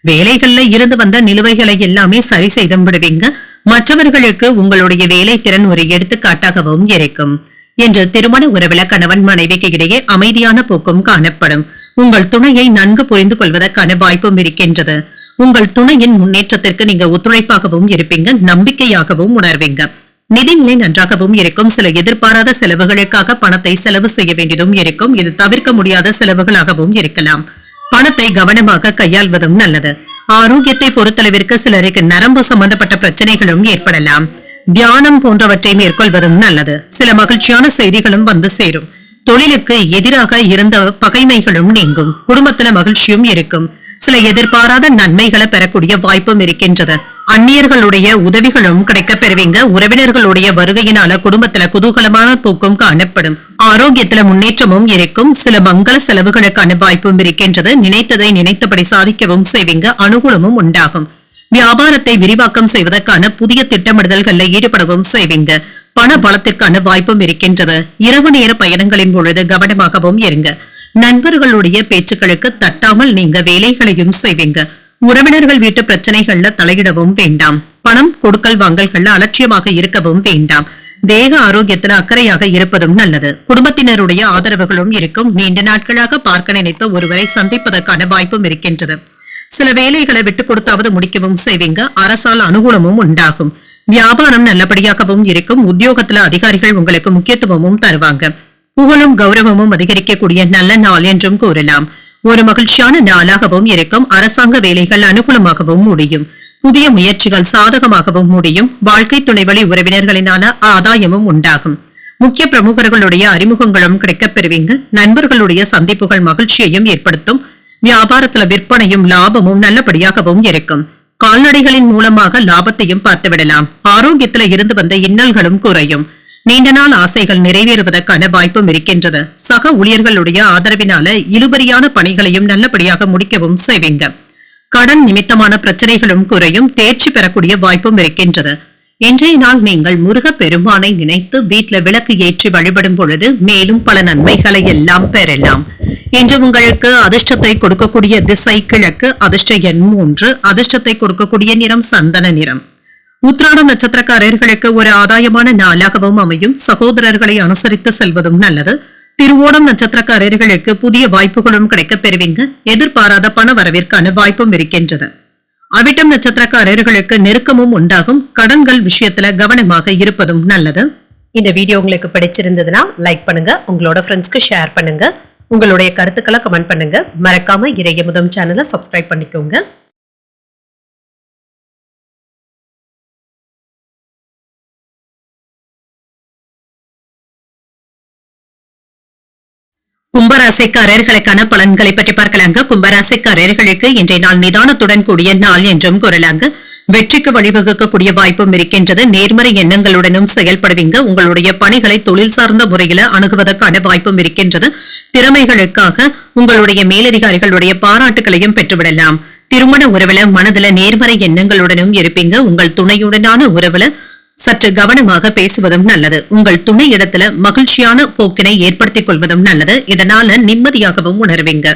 வேலைகள்ல இருந்து வந்த நிலுவைகளை எல்லாமே சரி செய்து விடுவீங்க. மற்றவர்களுக்கு உங்களுடைய வேலை திறன் ஒரு எடுத்துக்காட்டாகவும் இருக்கும். என்று திருமண உறவுல கணவன் மனைவிக்கு இடையே அமைதியான போக்கும் காணப்படும். உங்கள் துணையை நன்கு புரிந்து கொள்வதற்கான வாய்ப்பும் இருக்கின்றது. உங்கள் துணையின் முன்னேற்றத்திற்கு நீங்க ஒத்துழைப்பாகவும் இருப்பீங்க. நம்பிக்கையாகவும் உணர்வீங்க. நிதிநிலை நன்றாகவும் இருக்கும். சில எதிர்பாராத செலவுகளுக்காக பணத்தை செலவு செய்ய வேண்டியதும் இருக்கும். இது தவிர்க்க முடியாத செலவுகளாகவும் இருக்கலாம். பணத்தை கவனமாக கையாள்வதும் நல்லது. ஆரோக்கியத்தை பொறுத்தளவிற்கு சிலருக்கு நரம்பு சம்பந்தப்பட்ட பிரச்சனைகளும் ஏற்படலாம். தியானம் போன்றவற்றை மேற்கொள்வதும் நல்லது. சில மகிழ்ச்சியான செய்திகளும் வந்து சேரும். தொழிலுக்கு எதிராக இருந்த பகைமைகளும் நீங்கும். குடும்பத்துல மகிழ்ச்சியும் இருக்கும். சில எதிர்பாராத நன்மைகளை பெறக்கூடிய வாய்ப்பும் இருக்கின்றது. அந்நியர்களுடைய உதவிகளும் கிடைக்கப் பெறுவீங்க. உறவினர்களுடைய வருகையினால குடும்பத்துல குதூகலமான போக்கும் காணப்படும். ஆரோக்கியத்துல முன்னேற்றமும் இருக்கும். சில மங்கள செலவுகளுக்கான வாய்ப்பும் இருக்கின்றது. நினைத்ததை நினைத்தபடி சாதிக்கவும் செய்வீங்க. அனுகூலமும் உண்டாகும். வியாபாரத்தை விரிவாக்கம் செய்வதற்கான புதிய திட்டமிடுதல்களில் ஈடுபடவும் செய்வீங்க. பண பலத்திற்கான வாய்ப்பும் இருக்கின்றது. இரவு நேர பயணங்களின் பொழுது கவனமாகவும் இருங்க. நண்பர்களுடைய பேச்சுக்களுக்கு தட்டாமல் நீங்க வேலைகளையும் செய்வீங்க. உறவினர்கள் வீட்டு பிரச்சனைகள்ல தலையிடவும் வேண்டாம். பணம் கொடுக்கல் வாங்கல்கள்ல அலட்சியமாக இருக்கவும் வேண்டாம். தேக ஆரோக்கியத்துல அக்கறையாக இருப்பதும் நல்லது. குடும்பத்தினருடைய ஆதரவுகளும் இருக்கும். நீண்ட நாட்களாக பார்க்க நினைத்த ஒருவரை சந்திப்பதற்கான வாய்ப்பும் இருக்கின்றது. சில வேலைகளை விட்டுக் கொடுத்தாவது முடிக்கவும் செய்வீங்க. அரசால் அனுகூலமும் உண்டாகும். வியாபாரம் நல்லபடியாகவும் இருக்கும். உத்தியோகத்துல அதிகாரிகள் உங்களுக்கு முக்கியத்துவமும் தருவாங்க. புகழும் கௌரவமும் அதிகரிக்கக்கூடிய நல்ல நாள் என்றும் கூறலாம். ஒரு மகிழ்ச்சியான நாளாகவும் இருக்கும். அரசாங்க வேலைகள் அனுகூலமாகவும் முடியும். புதிய முயற்சிகள் சாதகமாகவும் முடியும். வாழ்க்கை துணை வழி உறவினர்களினால ஆதாயமும் உண்டாகும். முக்கிய பிரமுகர்களுடைய அறிமுகங்களும் கிடைக்கப் பெறுவீங்க. நண்பர்களுடைய சந்திப்புகள் மகிழ்ச்சியையும் ஏற்படுத்தும். வியாபாரத்துல விற்பனையும் லாபமும் நல்லபடியாகவும் இருக்கும். கால்நடைகளின் மூலமாக லாபத்தையும் பார்த்துவிடலாம். ஆரோக்கியத்துல இருந்து வந்த இன்னல்களும் குறையும். நீண்ட நாள் ஆசைகள் நிறைவேறுவதற்கான வாய்ப்பும் இருக்கின்றது. சக ஊழியர்களுடைய ஆதரவினால இழுபறியான பணிகளையும் நல்லபடியாக முடிக்கவும் செய்வீங்க. கடன் நிமித்தமான பிரச்சனைகளும் குறையும். தேர்ச்சி பெறக்கூடிய வாய்ப்பும் இருக்கின்றது. இன்றைய நாள் நீங்கள் முருகப் பெருமானை நினைத்து வீட்டுல விளக்கு ஏற்றி வழிபடும் பொழுது மேலும் பல நன்மைகளை எல்லாம் பெறலாம். இன்று உங்களுக்கு அதிர்ஷ்டத்தை கொடுக்கக்கூடிய திசை கிழக்கு, அதிர்ஷ்ட எண் 3, அதிர்ஷ்டத்தை கொடுக்கக்கூடிய நிறம் சந்தன நிறம். உத்திராடம் நட்சத்திரக்காரர்களுக்கு ஒரு ஆதாயமான நாளாகவும் அமையும். சகோதரர்களை அனுசரித்து செல்வதும் நல்லது. திருவோணம் நட்சத்திரக்காரர்களுக்கு புதிய வாய்ப்புகளும் கிடைக்கப் பெறுவீங்க. எதிர்பாராத பண வரவிற்கான வாய்ப்பும் இருக்கின்றது. அவிட்டம் நட்சத்திரக்காரர்களுக்கு நெருக்கமும் உண்டாகும். கடன்கள் விஷயத்துல கவனமாக இருப்பதும் நல்லது. இந்த வீடியோ உங்களுக்கு பிடிச்சிருந்ததுன்னா லைக் பண்ணுங்க, உங்களோட ஃப்ரெண்ட்ஸ்க்கு ஷேர் பண்ணுங்க, உங்களுடைய கருத்துக்களை கமெண்ட் பண்ணுங்க. மறக்காம இறையமுதம் சேனலை சப்ஸ்கிரைப் பண்ணிக்கோங்க. கும்பராசிக்காரர்களுக்கான பலன்களை பற்றி பார்க்கலாங்க. கும்பராசிக்காரர்களுக்கு இன்றைய நாள் நிதானத்துடன் கூடிய நாள் என்றும் கூறலாங்க. வெற்றிக்கு வழிவகுக்கக்கூடிய வாய்ப்பும் இருக்கின்றது. நேர்மறை எண்ணங்களுடனும் செயல்படுவீங்க. உங்களுடைய பணிகளை தொழில் சார்ந்த முறையில அணுகுவதற்கான வாய்ப்பும் இருக்கின்றது. திறமைகளுக்காக உங்களுடைய மேலதிகாரிகளுடைய பாராட்டுகளையும் பெற்றுவிடலாம். திருமண உறவுல மனதுல நேர்மறை எண்ணங்களுடனும் இருப்பீங்க. உங்கள் துணையுடனான உறவுல சற்று கவனமாக பேசுவதும் நல்லது. உங்கள் துணை இடத்துல மகிழ்ச்சியான போக்கினை ஏற்படுத்திக் கொள்வதும் நல்லது. இதனால நிம்மதியாகவும் உணர்வீங்க.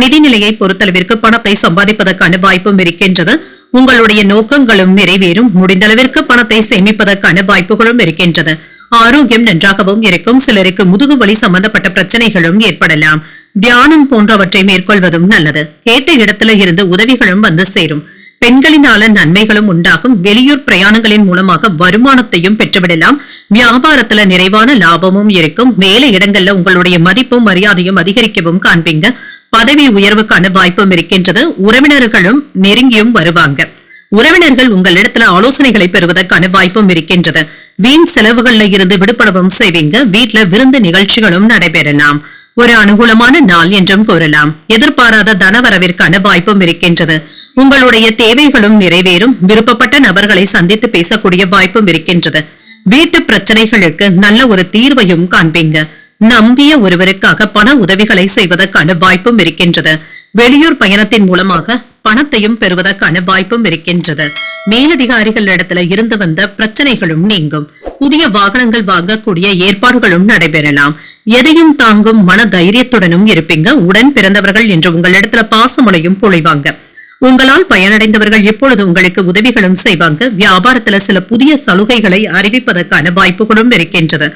நிதிநிலையை பொறுத்தளவிற்கு பணத்தை சம்பாதிப்பதற்கான வாய்ப்பும் இருக்கின்றது. உங்களுடைய நோக்கங்களும் நிறைவேறும். முடிந்தளவிற்கு பணத்தை சேமிப்பதற்கான வாய்ப்புகளும் இருக்கின்றது. ஆரோக்கியம் நன்றாகவும் இருக்கும். சிலருக்கு முதுகு வலி சம்பந்தப்பட்ட பிரச்சனைகளும் ஏற்படலாம். தியானம் போன்றவற்றை மேற்கொள்வதும் நல்லது. கேட்ட இடத்துல இருந்து உதவிகளும் வந்து சேரும். பெண்களினால நன்மைகளும் உண்டாகும். வெளியூர் பிரயாணங்களின் மூலமாக வருமானத்தையும் பெற்றுவிடலாம். வியாபாரத்துல நிறைவான லாபமும் இருக்கும். வேலை இடங்கள்ல உங்களுடைய மதிப்பும் மரியாதையும் அதிகரிக்கவும் காண்பீங்க. பதவி உயர்வுக்கான வாய்ப்பும் இருக்கின்றது. உறவினர்களும் நெருங்கியும் வருவாங்க. உறவினர்கள் உங்களிடத்துல ஆலோசனைகளை பெறுவதற்கான வாய்ப்பும் இருக்கின்றது. வீண் செலவுகள்ல இருந்து விடுபடவும் செய்வீங்க. வீட்டுல விருந்து நிகழ்ச்சிகளும் நடைபெறலாம். ஒரு அனுகூலமான நாள் என்றும் கூறலாம். எதிர்பாராத தனவரவிற்கான வாய்ப்பும் இருக்கின்றது. உங்களுடைய தேவைகளும் நிறைவேறும். விருப்பப்பட்ட நபர்களை சந்தித்து பேசக்கூடிய வாய்ப்பும் இருக்கின்றது. வீட்டு பிரச்சனைகளுக்கு நல்ல ஒரு தீர்வையும் காண்பீங்க. நம்பிய ஒருவருக்காக பண உதவிகளை செய்வதற்கான வாய்ப்பும் இருக்கின்றது. வெளியூர் பயணத்தின் மூலமாக பணத்தையும் பெறுவதற்கான வாய்ப்பும் இருக்கின்றது. மேலதிகாரிகள் இடத்துல இருந்து வந்த பிரச்சனைகளும் நீங்கும். புதிய வாகனங்கள் வாங்கக்கூடிய ஏற்பாடுகளும் நடைபெறலாம். எதையும் தாங்கும் மன தைரியத்துடனும் இருப்பீங்க. உடன் பிறந்தவர்கள் என்று உங்களிடத்துல பாசமுலையும் பொழிவாங்க. உங்களால் பயனடைந்தவர்கள் இப்பொழுது உங்களுக்கு உதவிகளும் செய்வாங்க. வியாபாரத்துல சில புதிய சலுகைகளை அறிவிப்பதற்கான வாய்ப்புகளும் இருக்கின்றது.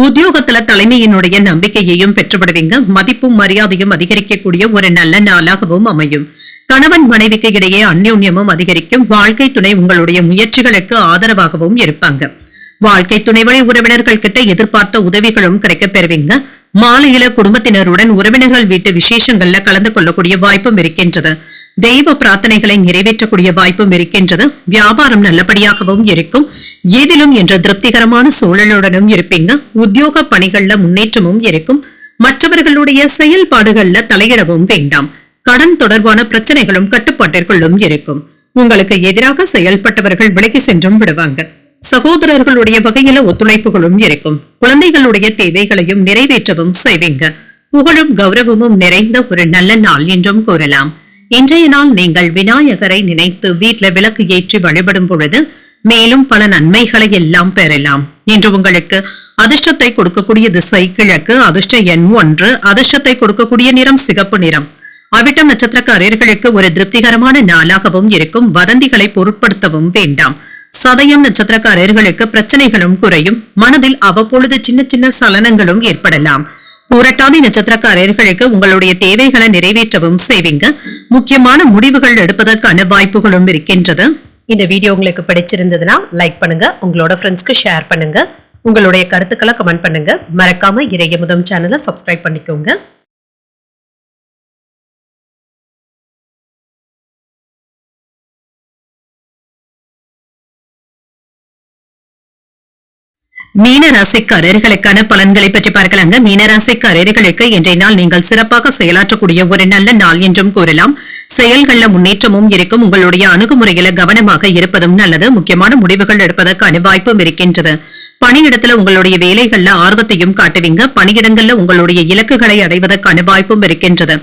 உத்தியோகத்துல தலைமையினுடைய நம்பிக்கையையும் பெற்றுவிடுவீங்க. மதிப்பும் மரியாதையும் அதிகரிக்கக்கூடிய ஒரு நல்ல நாளாகவும் அமையும். கணவன் மனைவிக்கு இடையே அந்யோன்யமும் அதிகரிக்கும். வாழ்க்கை துணை உங்களுடைய முயற்சிகளுக்கு ஆதரவாகவும் இருப்பாங்க. வாழ்க்கை துணை வழி உறவினர்கள் கிட்ட எதிர்பார்த்த உதவிகளும் கிடைக்கப் பெறுவீங்க. மாலையில குடும்பத்தினருடன் உறவினர்கள் வீட்டு விசேஷங்கள்ல கலந்து கொள்ளக்கூடிய வாய்ப்பும் இருக்கின்றது. தெய்வ பிரார்த்தனைகளை நிறைவேற்றக்கூடிய வாய்ப்பும் இருக்கின்றது. வியாபாரம் நல்லபடியாகவும் இருக்கும். ஏதிலும் என்ற திருப்திகரமான சூழலுடனும் இருப்பீங்க. உத்தியோக பணிகள்ல முன்னேற்றமும் இருக்கும். மற்றவர்களுடைய செயல்பாடுகள்ல தலையிடவும் வேண்டாம். கடன் தொடர்பான பிரச்சனைகளும் கட்டுப்பாட்டிற்குள்ளும் இருக்கும். உங்களுக்கு எதிராக செயல்பட்டவர்கள் விலகி சென்றும் விடுவாங்க. சகோதரர்களுடைய வகையில ஒத்துழைப்புகளும் இருக்கும். குழந்தைகளுடைய தேவைகளையும் நிறைவேற்றவும் செய்வீங்க. புகழும் கௌரவமும் நிறைந்த ஒரு நல்ல நாள் என்றும் கூறலாம். இன்றைய நாள் நீங்கள் விநாயகரை நினைத்து வீட்டுல விளக்கு ஏற்றி வழிபடும் பொழுது மேலும் பல நன்மைகளை எல்லாம் பெறலாம். இன்று உங்களுக்கு அதிர்ஷ்டத்தை கொடுக்கக்கூடிய திசை கிழக்கு, அதிர்ஷ்ட எண் 1, அதிர்ஷ்டத்தை கொடுக்கக்கூடிய நிறம் சிகப்பு நிறம். அவிட்டம் நட்சத்திரக்காரர்களுக்கு ஒரு திருப்திகரமான நாளாகவும் இருக்கும். வதந்திகளை பொருட்படுத்தவும் வேண்டாம். சதயம் நட்சத்திரக்காரர்களுக்கு பிரச்சனைகளும் குறையும். மனதில் அவ்வப்பொழுது சின்ன சின்ன சலனங்களும் ஏற்படலாம். புரட்டாதி நட்சத்திரக்காரர்களுக்கு உங்களுடைய தேவைகளை நிறைவேற்றவும் செய்வீங்க. முக்கியமான முடிவுகள் எடுப்பதற்கான வாய்ப்புகளும் இருக்கின்றது. இந்த வீடியோ உங்களுக்கு பிடிச்சிருந்ததுன்னா லைக் பண்ணுங்க, உங்களோட ஃப்ரெண்ட்ஸ்க்கு ஷேர் பண்ணுங்க, உங்களுடைய கருத்துக்களை கமெண்ட் பண்ணுங்க. மறக்காம இறையமுதம் சேனலை சப்ஸ்கிரைப் பண்ணிக்கோங்க. மீனராசிக்காரர்களுக்கான பலன்களை பற்றி பார்க்கலாங்க. மீனராசிக்காரர்களுக்கு இன்றைய நாள் நீங்கள் சிறப்பாக செயலாற்றக்கூடிய ஒரு நல்ல நாள் என்றும் கூறலாம். செயல்கள்ல முன்னேற்றமும் இருக்கும். உங்களுடைய அணுகுமுறையில கவனமாக இருப்பதும் நல்லது. முக்கியமான முடிவுகள் எடுப்பதற்கான வாய்ப்பும் இருக்கின்றது. பணியிடத்துல உங்களுடைய வேலைகள்ல ஆர்வத்தையும் காட்டுவீங்க. பணியிடங்கள்ல உங்களுடைய இலக்குகளை அடைவதற்கான வாய்ப்பும் இருக்கின்றது.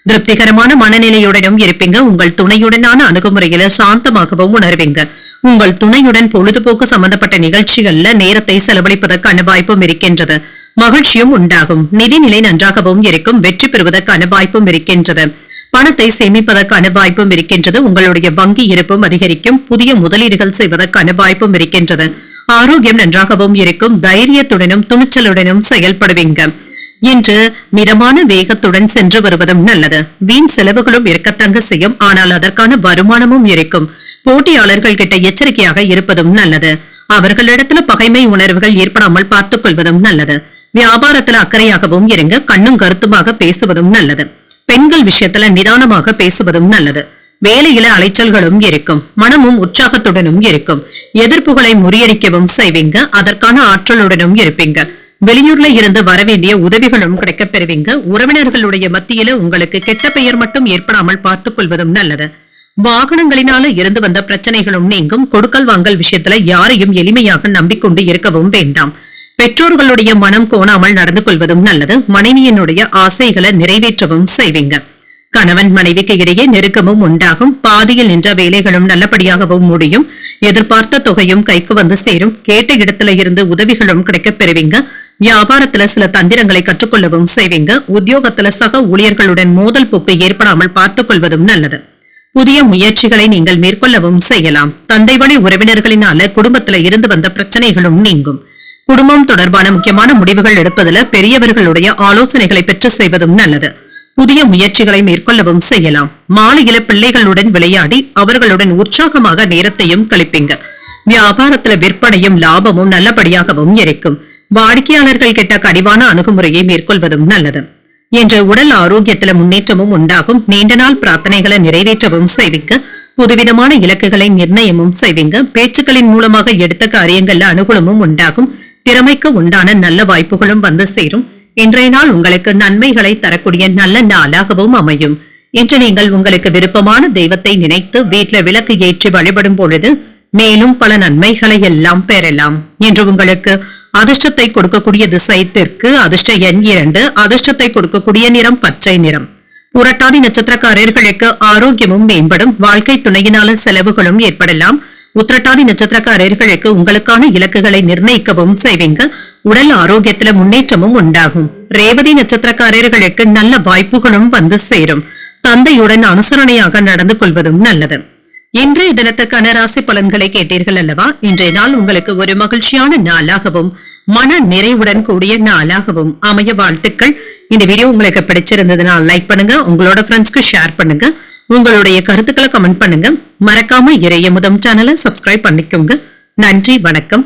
திருப்திகரமான மனநிலையுடனும் இருப்பீங்க. உங்கள் துணையுடனான அணுகுமுறையில சாந்தமாகவும் உணர்வீங்க. உங்கள் துணையுடன் பொழுதுபோக்கு சம்பந்தப்பட்ட நிகழ்ச்சிகள்ல நேரத்தை செலவழிப்பதற்கான வாய்ப்பும் இருக்கின்றது. மகிழ்ச்சியும் உண்டாகும். நிதிநிலை நன்றாகவும் இருக்கும். வெற்றி பெறுவதற்கான வாய்ப்பும் இருக்கின்றது. பணத்தை சேமிப்பதற்கான வாய்ப்பும் இருக்கின்றது. உங்களுடைய வங்கி இருப்பும் அதிகரிக்கும். புதிய முதலீடுகள் செய்வதற்கான வாய்ப்பும் இருக்கின்றது. ஆரோக்கியம் நன்றாகவும் இருக்கும். தைரியத்துடனும் துணிச்சலுடனும் செயல்படுவீங்க. இன்று மிதமான வேகத்துடன் சென்று வருவதும் நல்லது. வீண் செலவுகளும் இருக்கத்தங்க செய்யும். ஆனால் அதற்கான வருமானமும் இருக்கும். போட்டியாளர்கள் கிட்ட எச்சரிக்கையாக இருப்பதும் நல்லது. அவர்களிடத்துல பகைமை உணர்வுகள் ஏற்படாமல் பார்த்துக் கொள்வதும் நல்லது. வியாபாரத்துல அக்கறையாகவும் இருங்க. கண்ணும் கருத்துமாக பேசுவதும் நல்லது. பெண்கள் விஷயத்துல நிதானமாக பேசுவதும் நல்லது. வேலையில அலைச்சல்களும் இருக்கும். மனமும் உற்சாகத்துடனும் இருக்கும். எதிர்ப்புகளை முறியடிக்கவும் செய்வீங்க. அதற்கான ஆற்றலுடனும் இருப்பீங்க. வெளியூர்ல இருந்து வரவேண்டிய உதவிகளும் கிடைக்கப் பெறுவீங்க. உறவினர்களுடைய மத்தியில உங்களுக்கு கெட்ட பெயர் மட்டும் ஏற்படாமல் பார்த்துக் கொள்வதும் நல்லது. வாகனங்களினால இருந்து வந்த பிரச்சனைகளும் நீங்கும். கொடுக்கல் வாங்கல் விஷயத்துல யாரையும் எளிமையாக நம்பிக்கொண்டு இருக்கவும் வேண்டாம். பெற்றோர்களுடைய மனம் கோணாமல் நடந்து கொள்வதும் நல்லது. மனைவியினுடைய ஆசைகளை நிறைவேற்றவும் செய்வீங்க. கணவன் மனைவிக்கு இடையே நெருக்கமும் உண்டாகும். பாதியில் நின்ற வேலைகளும் நல்லபடியாகவும் முடியும். எதிர்பார்த்த தொகையும் கைக்கு வந்து சேரும். கேட்ட இடத்துல இருந்து உதவிகளும் கிடைக்கப் பெறுவீங்க. வியாபாரத்துல சில தந்திரங்களை கற்றுக்கொள்ளவும் செய்வீங்க. உத்தியோகத்துல சக ஊழியர்களுடன் மோதல் போக்கு ஏற்படாமல் பார்த்துக் கொள்வதும் நல்லது. புதிய முயற்சிகளை நீங்கள் மேற்கொள்ளவும் செய்யலாம். தந்தை வழி உறவினர்களினால குடும்பத்துல இருந்து வந்த பிரச்சனைகளும் நீங்கும். குடும்பம் தொடர்பான முக்கியமான முடிவுகள் எடுப்பதில் பெரியவர்களுடைய ஆலோசனைகளை பெற்று செய்வதும் நல்லது. புதிய முயற்சிகளை மேற்கொள்ளவும் செய்யலாம். மாலையில பிள்ளைகளுடன் விளையாடி அவர்களுடன் உற்சாகமாக நேரத்தையும் கழிப்பீங்க. வியாபாரத்துல விற்பனையும் லாபமும் நல்லபடியாகவும் இருக்கும். வாடிக்கையாளர்கள் கிட்ட கடிவான அணுகுமுறையை மேற்கொள்வதும் நல்லது. இன்று உடல் ஆரோக்கியத்துல முன்னேற்றமும் உண்டாகும். நீண்ட நாள் பிரார்த்தனைகளை நிறைவேற்றவும் செய்வீங்க. புதுவிதமான இலக்குகளை நிர்ணயமும் செய்வீங்க. பேச்சுக்களின் மூலமாக எடுத்த காரியங்கள்ல அனுகூலமும் உண்டாகும். திறமைக்கு உண்டான நல்ல வாய்ப்புகளும் வந்து சேரும். இன்றைய நாள் உங்களுக்கு நன்மைகளை தரக்கூடிய நல்ல நாளாகவும் அமையும். இன்று நீங்கள் உங்களுக்கு விருப்பமான தெய்வத்தை நினைத்து வீட்டுல விளக்கு ஏற்றி வழிபடும் பொழுது மேலும் பல நன்மைகளை எல்லாம் பெறலாம். இன்று உங்களுக்கு அதிர்ஷ்டத்தை கொடுக்கக்கூடிய திசை தெற்கு. அதிர்ஷ்ட எண் 2. அதிர்ஷ்டத்தை கொடுக்கக்கூடிய நிறம் பச்சை நிறம். புரட்டாதி நட்சத்திரக்காரர்களுக்கு ஆரோக்கியமும் மேம்படும். வாழ்க்கை துணையினால செலவுகளும் ஏற்படலாம். உத்திரட்டாதி நட்சத்திரக்காரர்களுக்கு உங்களுக்கான இலக்குகளை நிர்ணயிக்கவும் செய்வீங்க. உடல் ஆரோக்கியத்துல முன்னேற்றமும் உண்டாகும். ரேவதி நட்சத்திரக்காரர்களுக்கு நல்ல வாய்ப்புகளும் வந்து சேரும். தந்தையுடன் அனுசரணையாக நடந்து கொள்வதும் நல்லது. இன்றைய தினத்துக்கான ராசி பலன்களை கேட்டீர்கள் அல்லவா? இன்றைய நாள் உங்களுக்கு ஒரு மகிழ்ச்சியான நாளாகவும் மன நிறைவுடன் கூடிய நாளாகவும் அமைய வாழ்த்துக்கள். இந்த வீடியோ உங்களுக்கு பிடிச்சிருந்ததுனால் லைக் பண்ணுங்க. உங்களோட ஃப்ரெண்ட்ஸ்க்கு ஷேர் பண்ணுங்க. உங்களுடைய கருத்துக்களை கமெண்ட் பண்ணுங்க. மறக்காம இறையமுதம் சேனலை சப்ஸ்கிரைப் பண்ணிக்கோங்க. நன்றி, வணக்கம்.